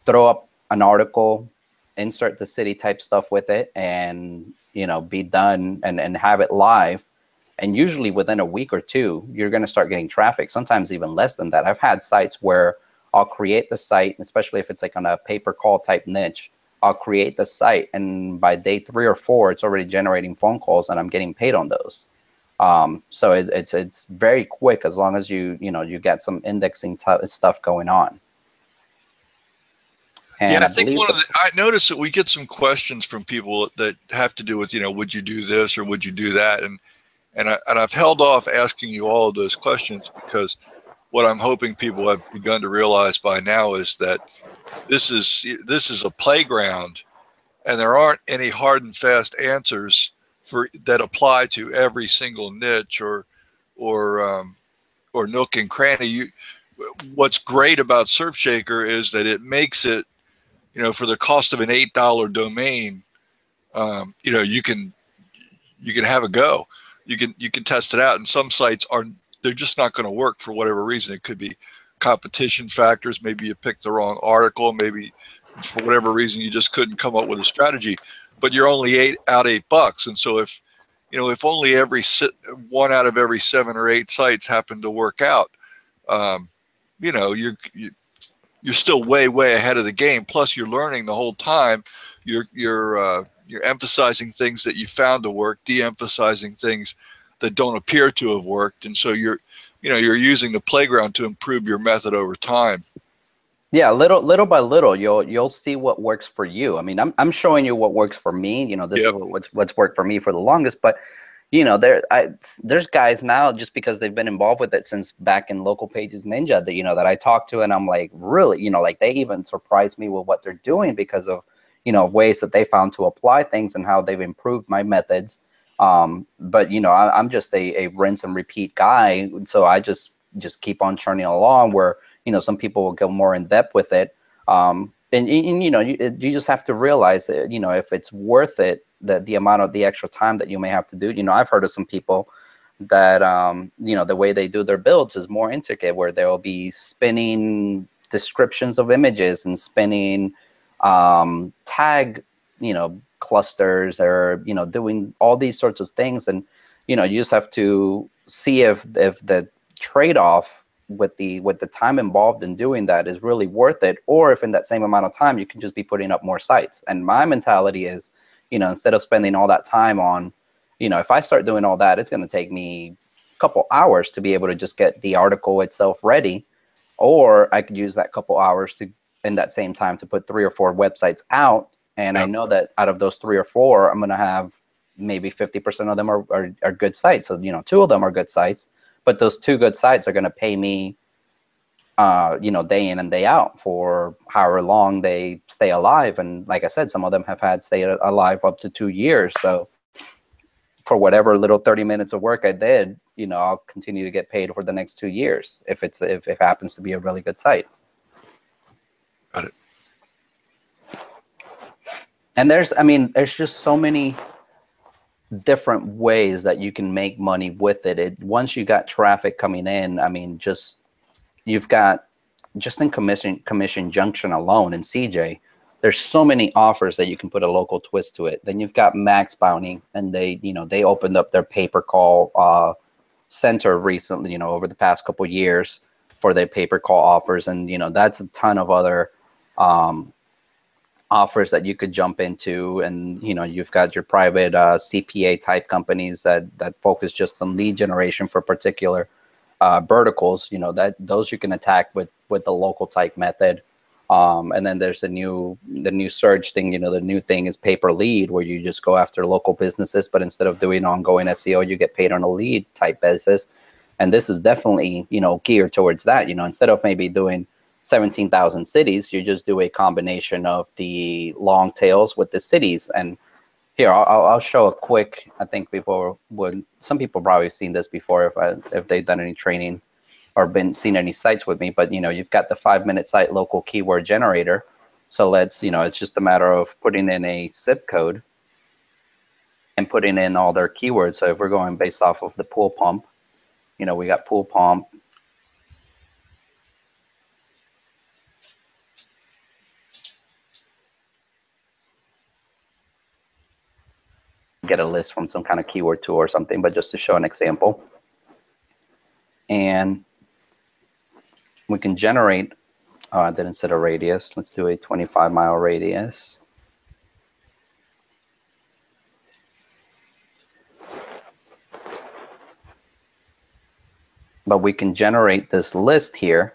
throw up an article, insert the city type stuff with it, and be done and have it live. And usually within a week or two, you're going to start getting traffic, sometimes even less than that. I've had sites where I'll create the site, especially if it's like on a pay-per-call type niche. I'll create the site, and by day 3 or 4, it's already generating phone calls, and I'm getting paid on those. So it's very quick, as long as you get some indexing stuff going on. And yeah, I think I noticed that we get some questions from people that have to do with, would you do this or would you do that? And I've held off asking you all of those questions, because what I'm hoping people have begun to realize by now is that this is a playground, and there aren't any hard and fast answers that apply to every single niche or nook and cranny. What's great about Surfshaker is that it makes it, for the cost of an $8 domain, you can have a go. You can test it out. And some sites they're just not going to work for whatever reason. It could be competition factors. Maybe you picked the wrong article. Maybe for whatever reason you just couldn't come up with a strategy. But you're only $8. And so if only one out of every 7 or 8 sites happen to work out, you're still way ahead of the game. Plus, you're learning the whole time. You're emphasizing things that you found to work, de-emphasizing things that don't appear to have worked, and so you're using the playground to improve your method over time. Yeah, little by little, you'll see what works for you. I mean, I'm showing you what works for me. This is what's worked for me for the longest. But there's guys now, just because they've been involved with it since back in Local Pages Ninja, that that I talk to, and I'm like, really, like they even surprise me with what they're doing because of ways that they found to apply things and how they've improved my methods. But I'm just a rinse and repeat guy, so I just keep on churning along. Where some people will go more in depth with it, and you just have to realize that if it's worth it, that the amount of the extra time that you may have to do. I've heard of some people that the way they do their builds is more intricate, where they'll be spinning descriptions of images and spinning tag clusters, or doing all these sorts of things. And you just have to see if the trade-off with the time involved in doing that is really worth it, or if in that same amount of time you can just be putting up more sites. And my mentality is, instead of spending all that time on, if I start doing all that, it's going to take me a couple hours to be able to just get the article itself ready. Or I could use that couple hours in that same time to put 3 or 4 websites out. And I know that out of those 3 or 4, I'm going to have maybe 50% of them are good sites. So, 2 of them are good sites, but those 2 good sites are going to pay me, day in and day out for however long they stay alive. And like I said, some of them have had stay alive up to 2 years. So for whatever little 30 minutes of work I did, I'll continue to get paid for the next 2 years if it happens to be a really good site. Got it. And there's just so many different ways that you can make money with it. Once you got traffic coming in, just you've got just in commission junction alone in CJ, there's so many offers that you can put a local twist to it. Then you've got Max Bounty, and they opened up their pay-per-call center recently, over the past couple of years for their pay-per-call offers. And, that's a ton of other offers that you could jump into. And, you've got your private CPA type companies that focus just on lead generation for particular verticals, those you can attack with the local type method. And then there's the new surge thing. The new thing is pay per lead, where you just go after local businesses, but instead of doing ongoing SEO, you get paid on a lead type basis. And this is definitely, geared towards that. Instead of maybe doing 17,000 cities, you just do a combination of the long tails with the cities. And here, I'll show a quick, I think some people probably seen this before if they've done any training or seen any sites with me, but you've got the 5-minute site local keyword generator. So let's, it's just a matter of putting in a zip code and putting in all their keywords. So if we're going based off of the pool pump, we got pool pump. Get a list from some kind of keyword tool or something, but just to show an example. And we can generate, I didn't set a radius. Let's do a 25-mile radius. But we can generate this list here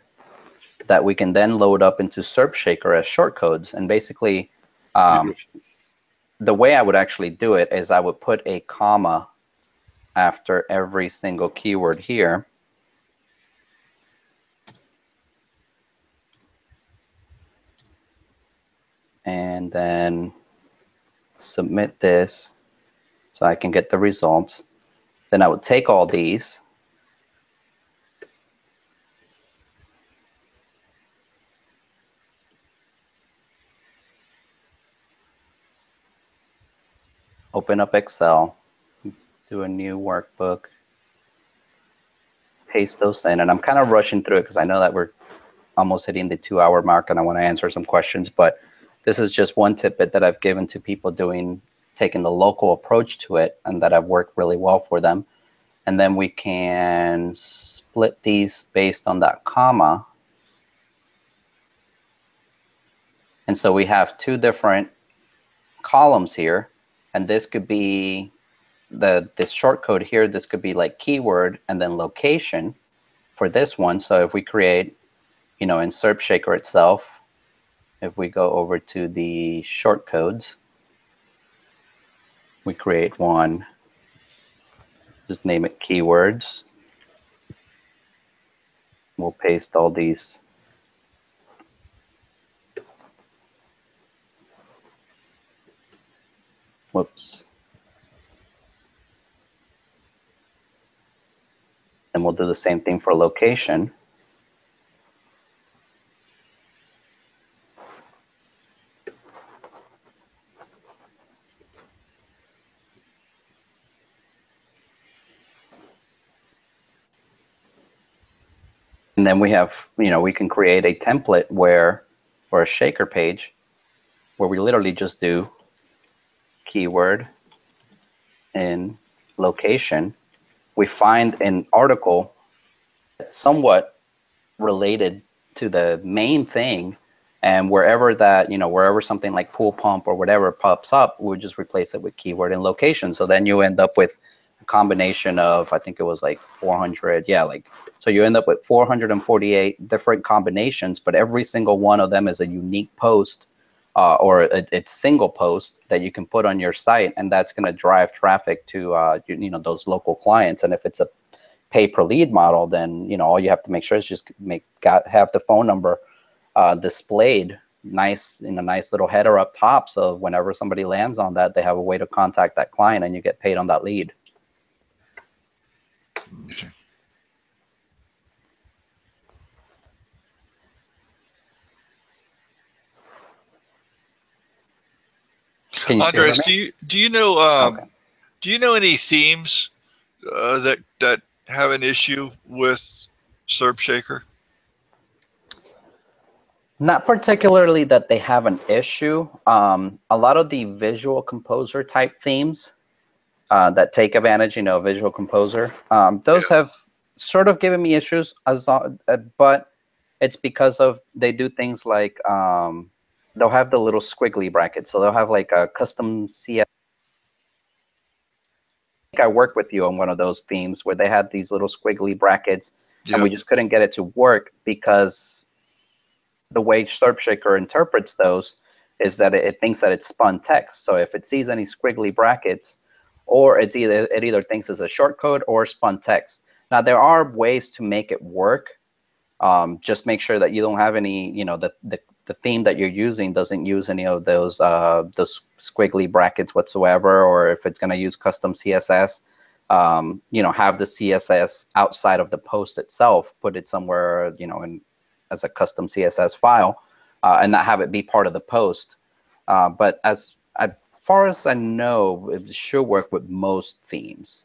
that we can then load up into SERPshaker as shortcodes. And basically, the way I would actually do it is I would put a comma after every single keyword here. And then submit this so I can get the results. Then I would take all these open up Excel, do a new workbook, paste those in. And I'm kind of rushing through it because I know that we're almost hitting the 2-hour mark and I want to answer some questions. But this is just one tidbit that I've given to people taking the local approach to it, and that I've worked really well for them. And then we can split these based on that comma. And so we have 2 different columns here. And this could be this shortcode here. This could be like keyword and then location for this one. So if we create, in SERPshaker itself, if we go over to the shortcodes, we create one, just name it keywords. We'll paste all these. Whoops. And we'll do the same thing for location. And then we have, we can create a template or a shaker page where we literally just do keyword and location. We find an article that's somewhat related to the main thing, and wherever that, wherever something like pool pump or whatever pops up, we'll just replace it with keyword and location. So then you end up with a combination of, I think it was like 400. Yeah, so you end up with 448 different combinations, but every single one of them is a unique post. Or it's single post that you can put on your site, and that's going to drive traffic to those local clients. And if it's a pay per lead model, then all you have to make sure is just have the phone number displayed nice in a nice little header up top, so whenever somebody lands on that, they have a way to contact that client, and you get paid on that lead. Okay. Andres, do you know do you know any themes that have an issue with SERPshaker? Not particularly that they have an issue. A lot of the Visual Composer type themes that take advantage, Visual Composer, those Yeah. have sort of given me issues, but it's because of they do things like they'll have the little squiggly brackets. So they'll have like a custom CS. I think I worked with you on one of those themes where they had these little squiggly brackets, and Yeah. we just couldn't get it to work because the way SerpShaker interprets those is that it thinks that it's spun text. So if it sees any squiggly brackets, or it either thinks it's a shortcode or spun text. Now there are ways to make it work. Just make sure that you don't have any, the theme that you're using doesn't use any of those squiggly brackets whatsoever, or if it's going to use custom CSS, have the CSS outside of the post itself, put it somewhere, as a custom CSS file, and not have it be part of the post. But as far as I know, it should work with most themes.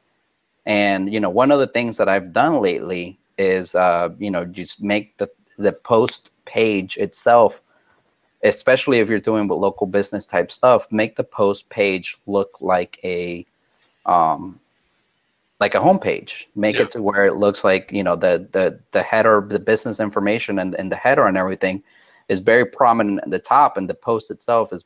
And one of the things that I've done lately is just make the post page itself, especially if you're doing with local business type stuff, make the post page look like a homepage. Make it to where it looks like the header, the business information, and the header and everything is very prominent at the top, and the post itself is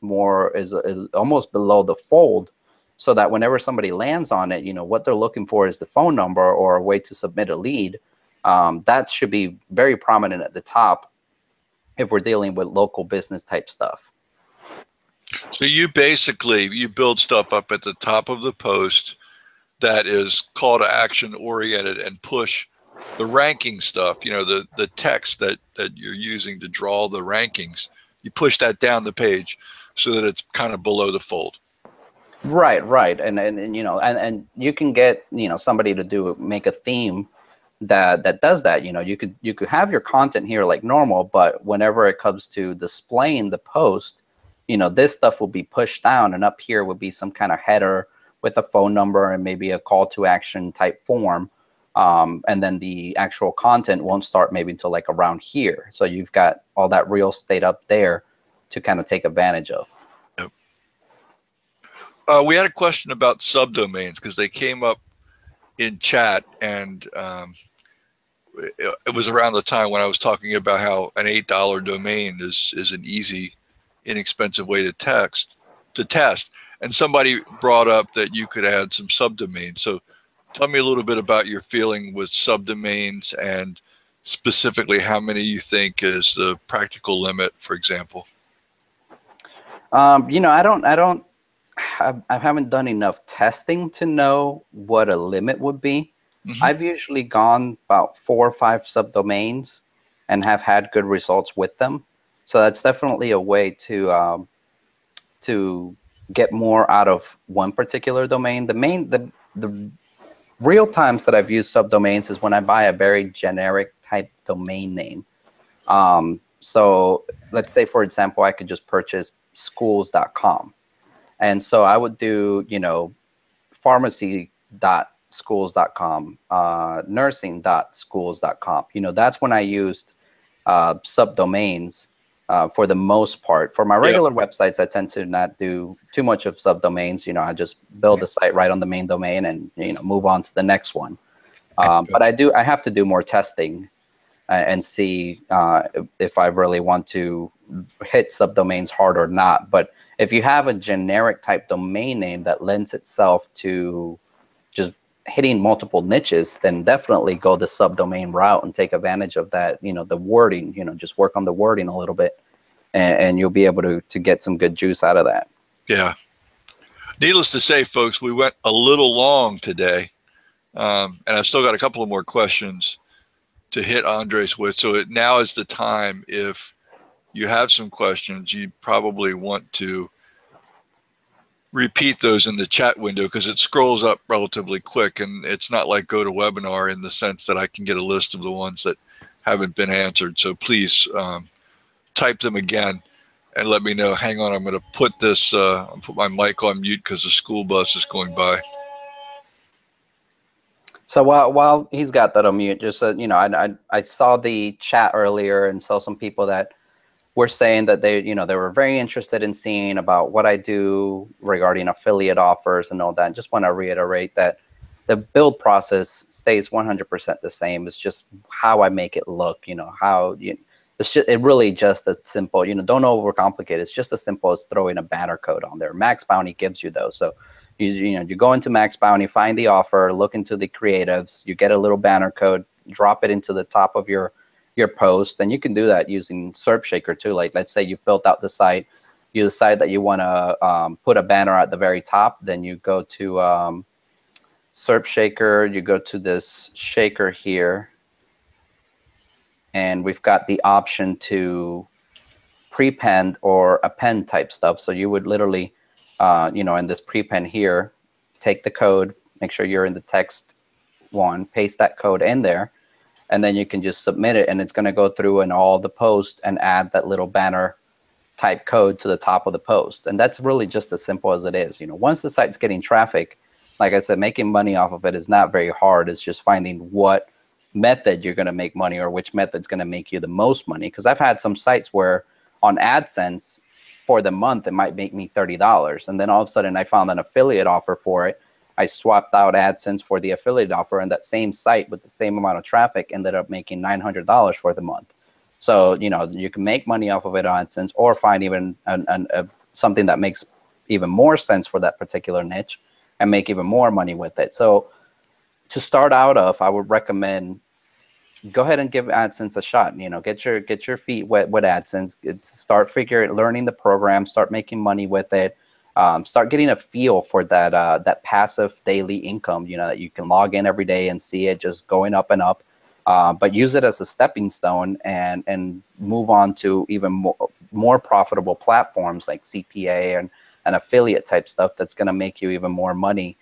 almost below the fold, so that whenever somebody lands on it, what they're looking for is the phone number or a way to submit a lead. That should be very prominent at the top if we're dealing with local business type stuff. So you build stuff up at the top of the post that is call to action oriented and push the ranking stuff, the text that you're using to draw the rankings. You push that down the page so that it's kind of below the fold. Right. And you can get, somebody to make a theme that does that. You could have your content here like normal, but whenever it comes to displaying the post, this stuff will be pushed down, and up here would be some kind of header with a phone number and maybe a call to action type form. And then the actual content won't start maybe until like around here. So you've got all that real estate up there to kind of take advantage of. Yep. We had a question about subdomains because they came up in chat, and it was around the time when I was talking about how an $8 domain is an easy, inexpensive way to test. And somebody brought up that you could add some subdomains. So tell me a little bit about your feeling with subdomains, and specifically how many you think is the practical limit, for example. I haven't done enough testing to know what a limit would be. Mm-hmm. I've usually gone about 4 or 5 subdomains and have had good results with them. So that's definitely a way to get more out of one particular domain. The real times that I've used subdomains is when I buy a very generic type domain name. So let's say, for example, I could just purchase schools.com. And so I would do, pharmacy.schools.com, nursing.schools.com. That's when I used subdomains for the most part. For my regular websites, I tend to not do too much of subdomains. I just build the site right on the main domain and, move on to the next one. But I have to do more testing and see if I really want to hit subdomains hard or not. But if you have a generic type domain name that lends itself to just hitting multiple niches, then definitely go the subdomain route and take advantage of that, the wording, just work on the wording a little bit, and you'll be able to get some good juice out of that. Yeah. Needless to say, folks, we went a little long today, and I've still got a couple of more questions to hit Andres with. So now is the time. If you have some questions, you probably want to repeat those in the chat window, because it scrolls up relatively quick, and it's not like GoToWebinar in the sense that I can get a list of the ones that haven't been answered. So please type them again and let me know. Hang on, I'm going to put this, I'll put my mic on mute because the school bus is going by. So while he's got that on mute, just I saw the chat earlier and saw some people that were saying that they, they were very interested in seeing about what I do regarding affiliate offers and all that. Just want to reiterate that the build process stays 100% the same. It's just how I make it look, how it's just, it really just a simple, don't overcomplicate. It's just as simple as throwing a banner code on there. Max Bounty gives you those. So you go into Max Bounty, find the offer, look into the creatives, you get a little banner code, drop it into the top of your post, and you can do that using SERP Shaker too. Like, let's say you've built out the site, you decide that you want to put a banner at the very top, then you go to SERP Shaker, you go to this shaker here, and we've got the option to prepend or append type stuff. So you would literally, in this prepend here, take the code, make sure you're in the text one, paste that code in there, and then you can just submit it, and it's going to go through in all the posts and add that little banner type code to the top of the post. And that's really just as simple as it is. Once the site's getting traffic, like I said, making money off of it is not very hard. It's just finding what method you're going to make money or which method's going to make you the most money. Because I've had some sites where on AdSense for the month, it might make me $30. And then all of a sudden I found an affiliate offer for it. I swapped out AdSense for the affiliate offer, and that same site with the same amount of traffic ended up making $900 for the month. So, you can make money off of it on AdSense, or find even something that makes even more sense for that particular niche and make even more money with it. So to start out of, I would recommend go ahead and give AdSense a shot. Get your feet wet with AdSense. Start learning the program, start making money with it. Start getting a feel for that passive daily income, that you can log in every day and see it just going up and up. But use it as a stepping stone and move on to even more profitable platforms like CPA and affiliate type stuff that's going to make you even more money,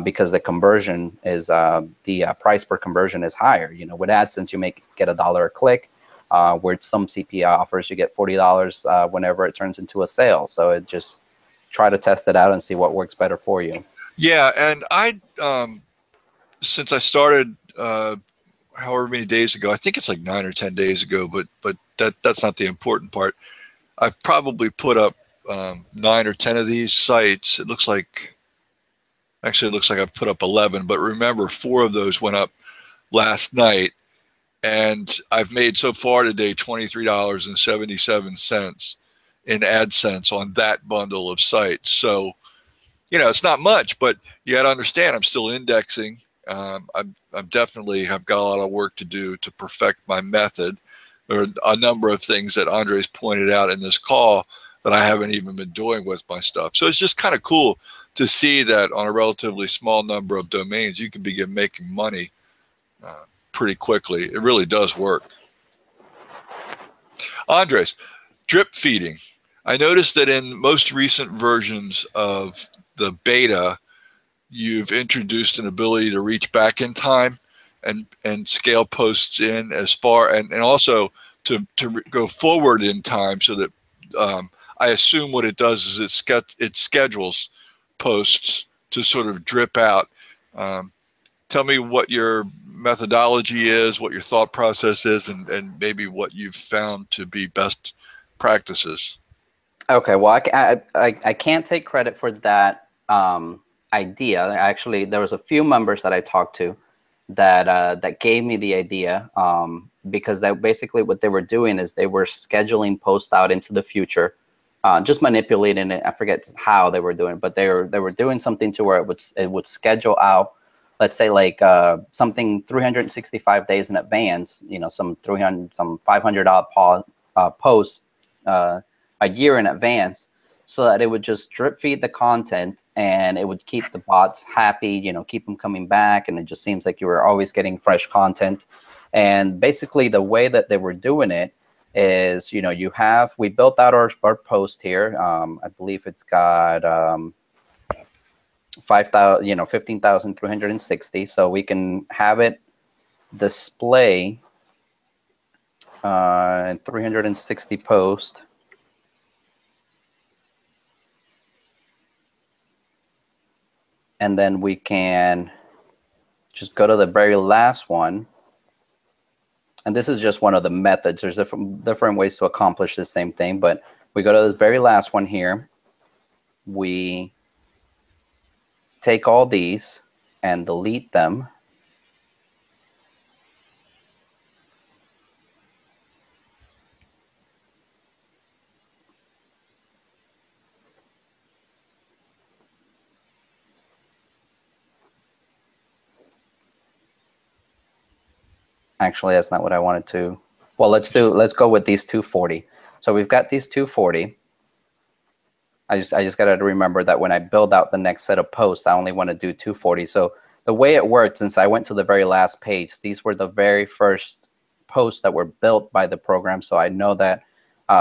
because the conversion is the price per conversion is higher. With AdSense, you get $1 a click. Where some CPA offers, you get $40 whenever it turns into a sale. So it just try to test it out and see what works better for you. Yeah, and I since I started however many days ago, I think it's like 9 or 10 days ago, but that's not the important part. I've probably put up 9 or 10 of these sites. It looks like I've put up 11, but remember, 4 of those went up last night, and I've made so far today $23.77 in AdSense on that bundle of sites. So, it's not much, but you got to understand, I'm still indexing. I'm definitely have got a lot of work to do to perfect my method. There are a number of things that Andres pointed out in this call that I haven't even been doing with my stuff. So it's just kind of cool to see that on a relatively small number of domains, you can begin making money pretty quickly. It really does work. Andres, drip feeding. I noticed that in most recent versions of the beta, you've introduced an ability to reach back in time and scale posts in as far, and also to go forward in time, so that I assume what it does is it schedules posts to sort of drip out. Tell me what your methodology is, what your thought process is, and maybe what you've found to be best practices. Okay, well, I can't take credit for that idea. Actually, there was a few members that I talked to that gave me the idea, because basically what they were doing is they were scheduling posts out into the future, just manipulating it. I forget how they were doing it, but they were doing something to where it would schedule out, let's say like something 365 days in advance. Some 500 posts a year in advance, so that it would just drip feed the content and it would keep the bots happy, keep them coming back. And it just seems like you were always getting fresh content. And basically the way that they were doing it is, we built out our post here. I believe it's got 15,360. So we can have it display 360 posts. And then we can just go to the very last one And this is just one of the methods. There's different ways to accomplish the same thing, but we go to this very last one here. We take all these and delete them. Actually, that's not what I wanted to. Well, let's go with these 240. So we've got these 240. I just got to remember that when I build out the next set of posts, I only want to do 240. So the way it worked, since I went to the very last page, these were the very first posts that were built by the program. So I know that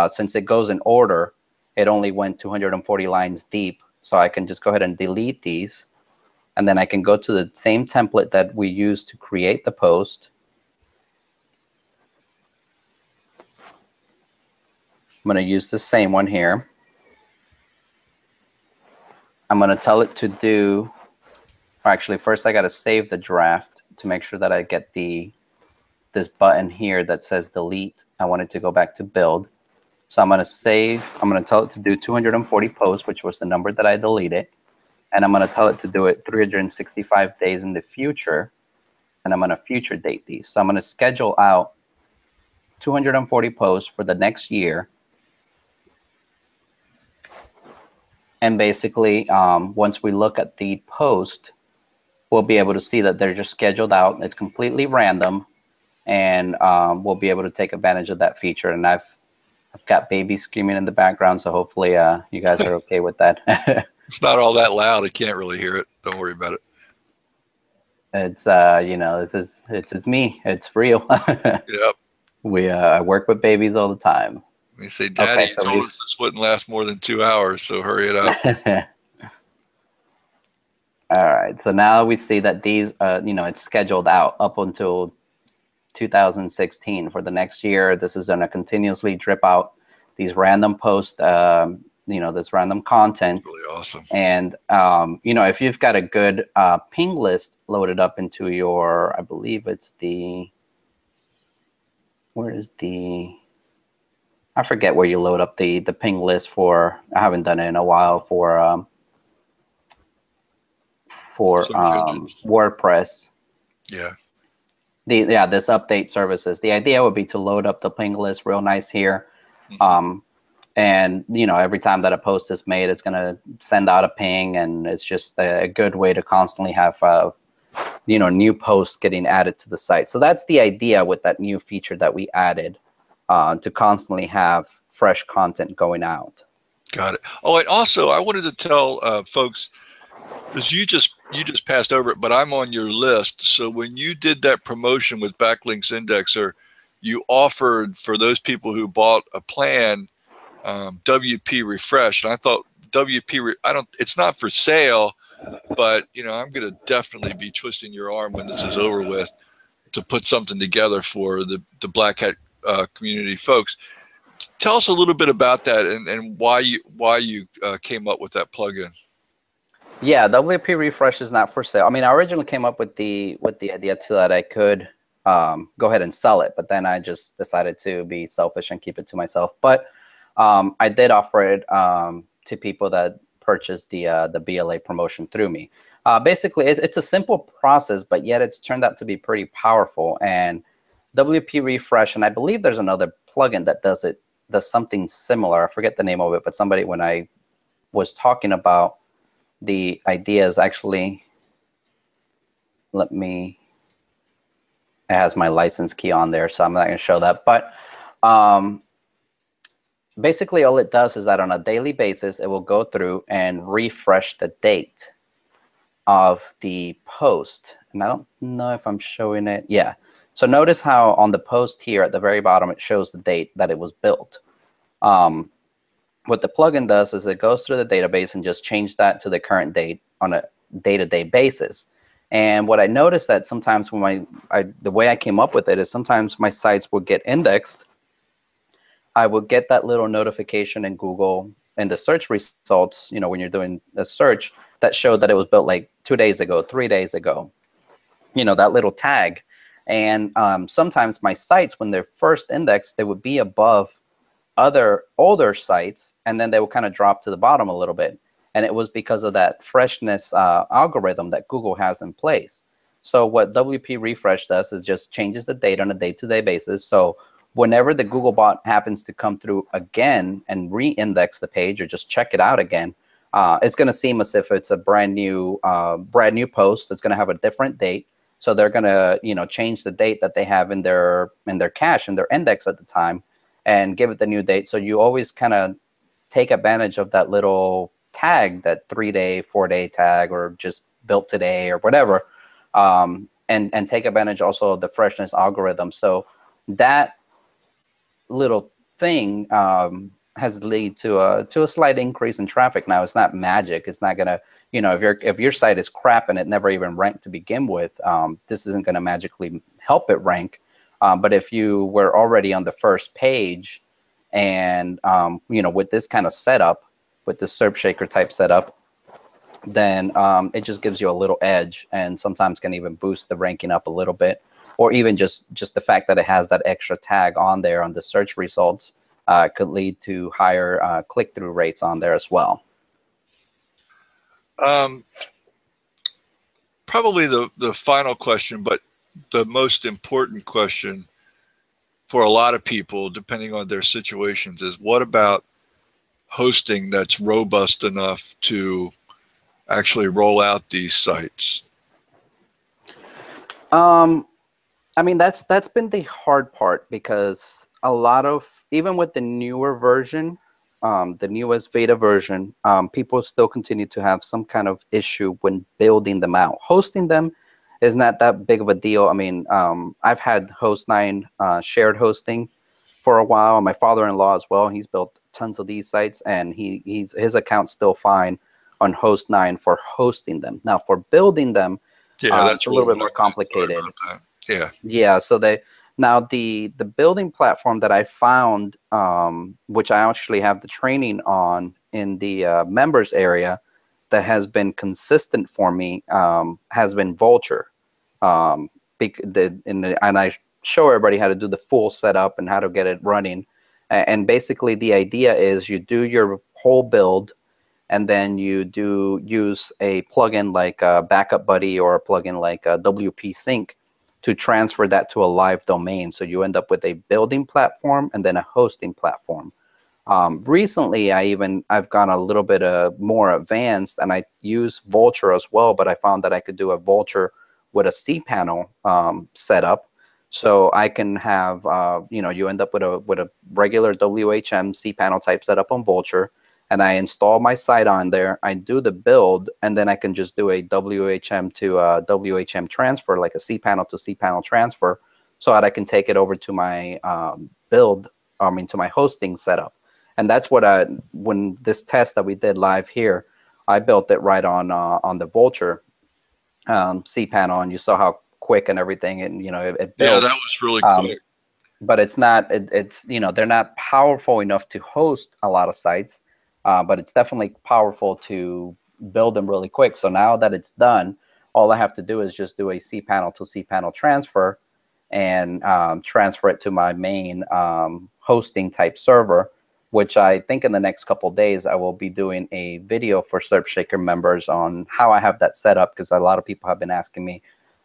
since it goes in order, it only went 240 lines deep. So I can just go ahead and delete these. And then I can go to the same template that we used to create the post. I'm going to use the same one here. I'm going to tell it to do, or actually first I got to save the draft to make sure that I get this button here that says delete. I want it to go back to build. So I'm going to save, I'm going to tell it to do 240 posts, which was the number that I deleted. And I'm going to tell it to do it 365 days in the future. And I'm going to future date these. So I'm going to schedule out 240 posts for the next year. And basically, once we look at the post, we'll be able to see that they're just scheduled out. It's completely random, and we'll be able to take advantage of that feature. And I've got babies screaming in the background, so hopefully you guys are okay with that. It's not all that loud. I can't really hear it. Don't worry about it. It's you know, it's me. It's real. Yep. I work with babies all the time. They say, Daddy, okay, so told us this wouldn't last more than 2 hours, so hurry it up. All right, so now we see that these, you know, it's scheduled out up until 2016 for the next year. This is going to continuously drip out these random posts, you know, this random content. Really awesome. And, you know, if you've got a good ping list loaded up into your, I believe it's the, where is the, I forget where you load up the ping list for. I haven't done it in a while for WordPress. Yeah. This update services. The idea would be to load up the ping list real nice here. Mm-hmm. And you know, every time that a post is made, it's gonna send out a ping, and it's just a good way to constantly have you know, new posts getting added to the site. So that's the idea with that new feature that we added. To constantly have fresh content going out. Got it. Oh, and also I wanted to tell folks, because you just passed over it, but I'm on your list. So when you did that promotion with Backlinks Indexer, you offered for those people who bought a plan, WP Refresh, and I thought it's not for sale, but you know, I'm going to definitely be twisting your arm when this is over with to put something together for the Black Hat community folks. Tell us a little bit about that and why you came up with that plugin. Yeah, WP Refresh is not for sale. I mean, I originally came up with the idea so that I could go ahead and sell it, but then I just decided to be selfish and keep it to myself. But I did offer it to people that purchased the BLA promotion through me. Basically, it's a simple process, but yet it's turned out to be pretty powerful. And WP Refresh, and I believe there's another plugin that does something similar. I forget the name of it, but somebody, when I was talking about the ideas, actually, it has my license key on there, so I'm not going to show that. But basically, all it does is that on a daily basis, it will go through and refresh the date of the post. And I don't know if I'm showing it. Yeah. So notice how on the post here at the very bottom, it shows the date that it was built. What the plugin does is it goes through the database and just change that to the current date on a day-to-day basis. And what I noticed that sometimes when the way I came up with it is sometimes my sites would get indexed. I would get that little notification in Google and the search results, you know, when you're doing a search that showed that it was built like 2 days ago, 3 days ago, you know, that little tag. And sometimes my sites, when they're first indexed, they would be above other older sites, and then they will kind of drop to the bottom a little bit. And it was because of that freshness algorithm that Google has in place. So what WP Refresh does is just changes the date on a day-to-day basis. So whenever the Googlebot happens to come through again and re-index the page or just check it out again, it's going to seem as if it's a brand new post. It's going to have a different date. So they're going to change the date that they have in their cache, in their index at the time, and give it the new date. So you always kind of take advantage of that little tag, that 3-day, 4-day tag, or just built today or whatever, and take advantage also of the freshness algorithm. So that little thing has led to a slight increase in traffic. Now, it's not magic. It's not gonna, if your site is crap and it never even ranked to begin with, this isn't gonna magically help it rank. But if you were already on the first page and, with this kind of setup, with the SERP Shaker type setup, then it just gives you a little edge, and sometimes can even boost the ranking up a little bit, or even just the fact that it has that extra tag on there on the search results could lead to higher click-through rates on there as well. Probably the final question, but the most important question for a lot of people, depending on their situations, is what about hosting that's robust enough to actually roll out these sites? I mean, that's been the hard part, because a lot of, even with the newer version, the newest beta version, people still continue to have some kind of issue when building them out. Hosting them is not that big of a deal. I mean, I've had Qzx900 shared hosting for a while. My father-in-law as well, he's built tons of these sites, and his account's still fine on Qzx900 for hosting them. Now, for building them, it's a little bit more complicated. Yeah. So now the building platform that I found, which I actually have the training on in the members area, that has been consistent for me, has been Vultr. And I show everybody how to do the full setup and how to get it running. And basically the idea is you do your whole build, and then you use a plugin like Backup Buddy or a plugin like WP Sync to transfer that to a live domain. So you end up with a building platform and then a hosting platform. Recently, I've gone a little bit more advanced, and I use Vultr as well, but I found that I could do a Vultr with a cPanel setup. So I can have, you end up with a regular WHM cPanel type setup on Vultr, and I install my site on there. I do the build, and then I can just do a WHM to WHM transfer, like a cPanel to cPanel transfer, so that I can take it over to my to my hosting setup. And that's what when this test that we did live here, I built it right on the Vultr cPanel, and you saw how quick and everything, and it built. Yeah, that was really quick. But it's not. It's they're not powerful enough to host a lot of sites. But it's definitely powerful to build them really quick. So now that it's done, all I have to do is just do a cPanel to cPanel transfer, and transfer it to my main hosting type server, which I think in the next couple of days I will be doing a video for SERP Shaker members on how I have that set up, because a lot of people have been asking me,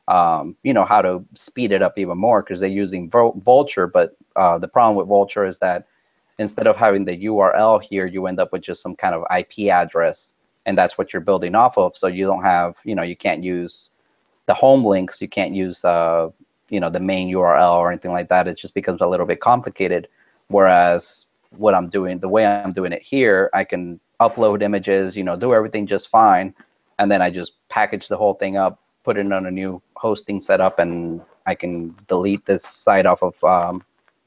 how to speed it up even more, because they're using Vultr. But the problem with Vultr is that instead of having the URL here, you end up with just some kind of IP address, and that's what you're building off of. So you don't have, you can't use the home links, you can't use, the main URL or anything like that. It just becomes a little bit complicated. Whereas what I'm doing, the way I'm doing it here, I can upload images, do everything just fine, and then I just package the whole thing up, put it on a new hosting setup, and I can delete this site off of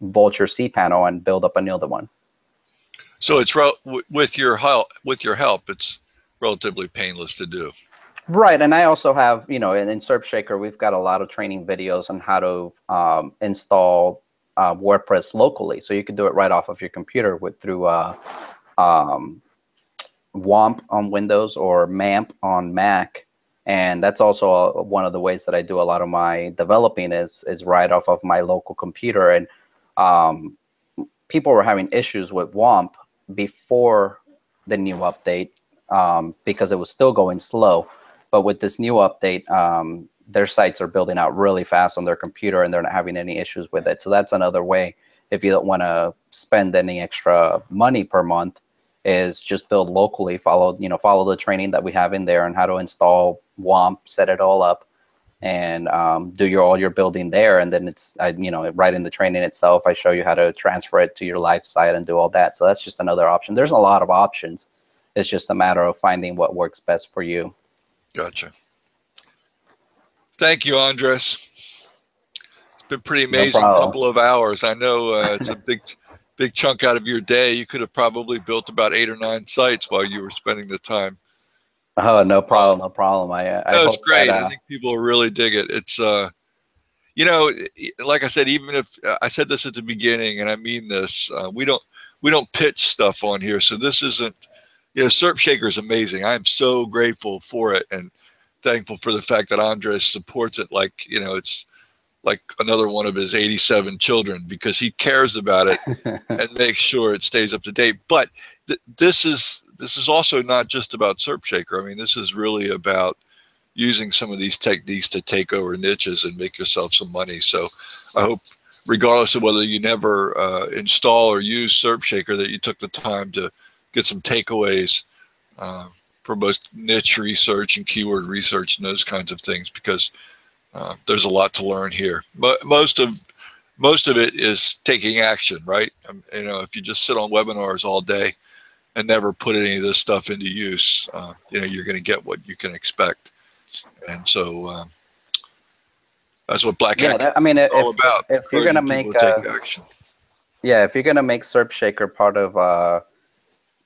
Vultr cPanel and build up another one. So it's with your help, it's relatively painless to do. Right, and I also have, in SERP Shaker, we've got a lot of training videos on how to install WordPress locally. So you can do it right off of your computer through WAMP on Windows or MAMP on Mac, And that's also one of the ways that I do a lot of my developing is right off of my local computer. And people were having issues with WAMP before the new update because it was still going slow. But with this new update, their sites are building out really fast on their computer, and they're not having any issues with it. So that's another way, if you don't want to spend any extra money per month, is just build locally, follow the training that we have in there on how to install WAMP, set it all up, and do all your building there. And then it's right in the training itself, I show you how to transfer it to your live site and do all that. So that's just another option. There's a lot of options. It's just a matter of finding what works best for you. Gotcha. Thank you, Andres. It's been pretty amazing couple of hours. I know it's a big chunk out of your day. You could have probably built about 8 or 9 sites while you were spending the time. Oh, no problem, no problem. No, it's great. I think people will really dig it. It's you know, like I said, even if I said this at the beginning, and I mean this, we don't pitch stuff on here. So this isn't, Surfshaker is amazing. I am so grateful for it and thankful for the fact that Andres supports it like, it's like another one of his 87 children, because he cares about it and makes sure it stays up to date. But this is also not just about Surfshaker. I mean, this is really about using some of these techniques to take over niches and make yourself some money. So I hope, regardless of whether you never install or use Surfshaker, that you took the time to get some takeaways for both niche research and keyword research and those kinds of things, because there's a lot to learn here. But most of it is taking action, right? If you just sit on webinars all day and never put any of this stuff into use, you're going to get what you can expect. And so that's what Black Hat is all about. If you're going to make action. Yeah, if you're going to make Surfshaker part of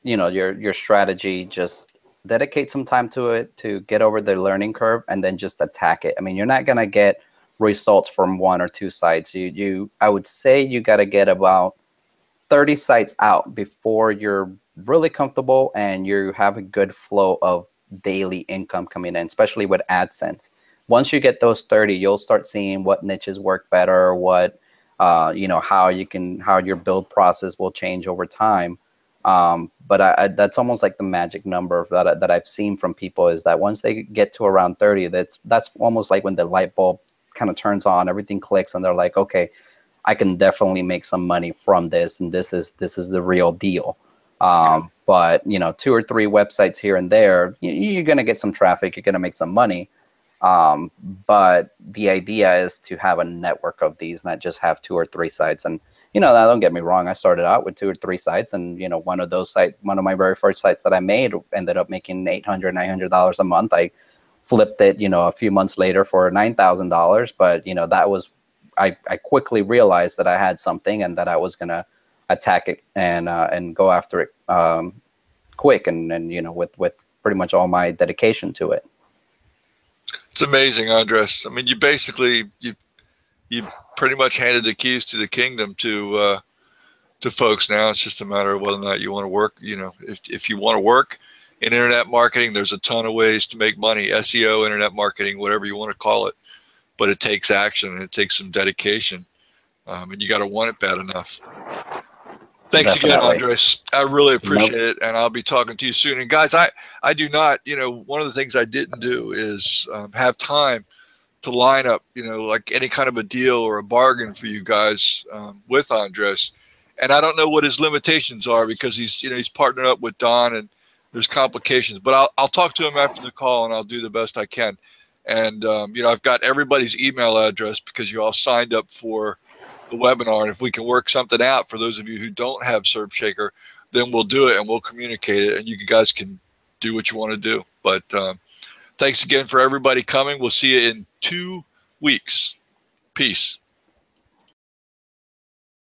your strategy, just dedicate some time to it to get over the learning curve and then just attack it. I mean, you're not going to get results from 1 or 2 sites. I would say you got to get about 30 sites out before you're really comfortable and you have a good flow of daily income coming in, especially with AdSense. Once you get those 30, you'll start seeing what niches work better, what how your build process will change over time. But that's almost like the magic number that I've seen from people, is that once they get to around 30, that's almost like when the light bulb kind of turns on, everything clicks, and they're like, okay, I can definitely make some money from this, and this is the real deal. But 2 or 3 websites here and there, you're going to get some traffic, you're going to make some money. But the idea is to have a network of these, not just have 2 or 3 sites. And now, don't get me wrong, I started out with 2 or 3 sites, and one of my very first sites that I made ended up making $800, $900 a month. I flipped it, a few months later for $9,000. But that was, I quickly realized that I had something and that I was gonna attack it and go after it quick and with pretty much all my dedication to it. It's amazing, Andres. I mean, you basically you pretty much handed the keys to the kingdom to folks now. It's just a matter of whether or not you want to work. If you want to work in internet marketing, there's a ton of ways to make money, SEO, internet marketing, whatever you want to call it. But it takes action and it takes some dedication, and you got to want it bad enough. Thanks again, Andres. I really appreciate it, and I'll be talking to you soon. And guys, I do not, one of the things I didn't do is have time to line up, like any kind of a deal or a bargain for you guys with Andres. And I don't know what his limitations are, because he's partnered up with Don and there's complications. But I'll talk to him after the call and I'll do the best I can. And I've got everybody's email address because you all signed up for the webinar. And if we can work something out for those of you who don't have Surfshaker, then we'll do it and we'll communicate it, and you guys can do what you want to do. But thanks again for everybody coming. We'll see you in 2 weeks. Peace.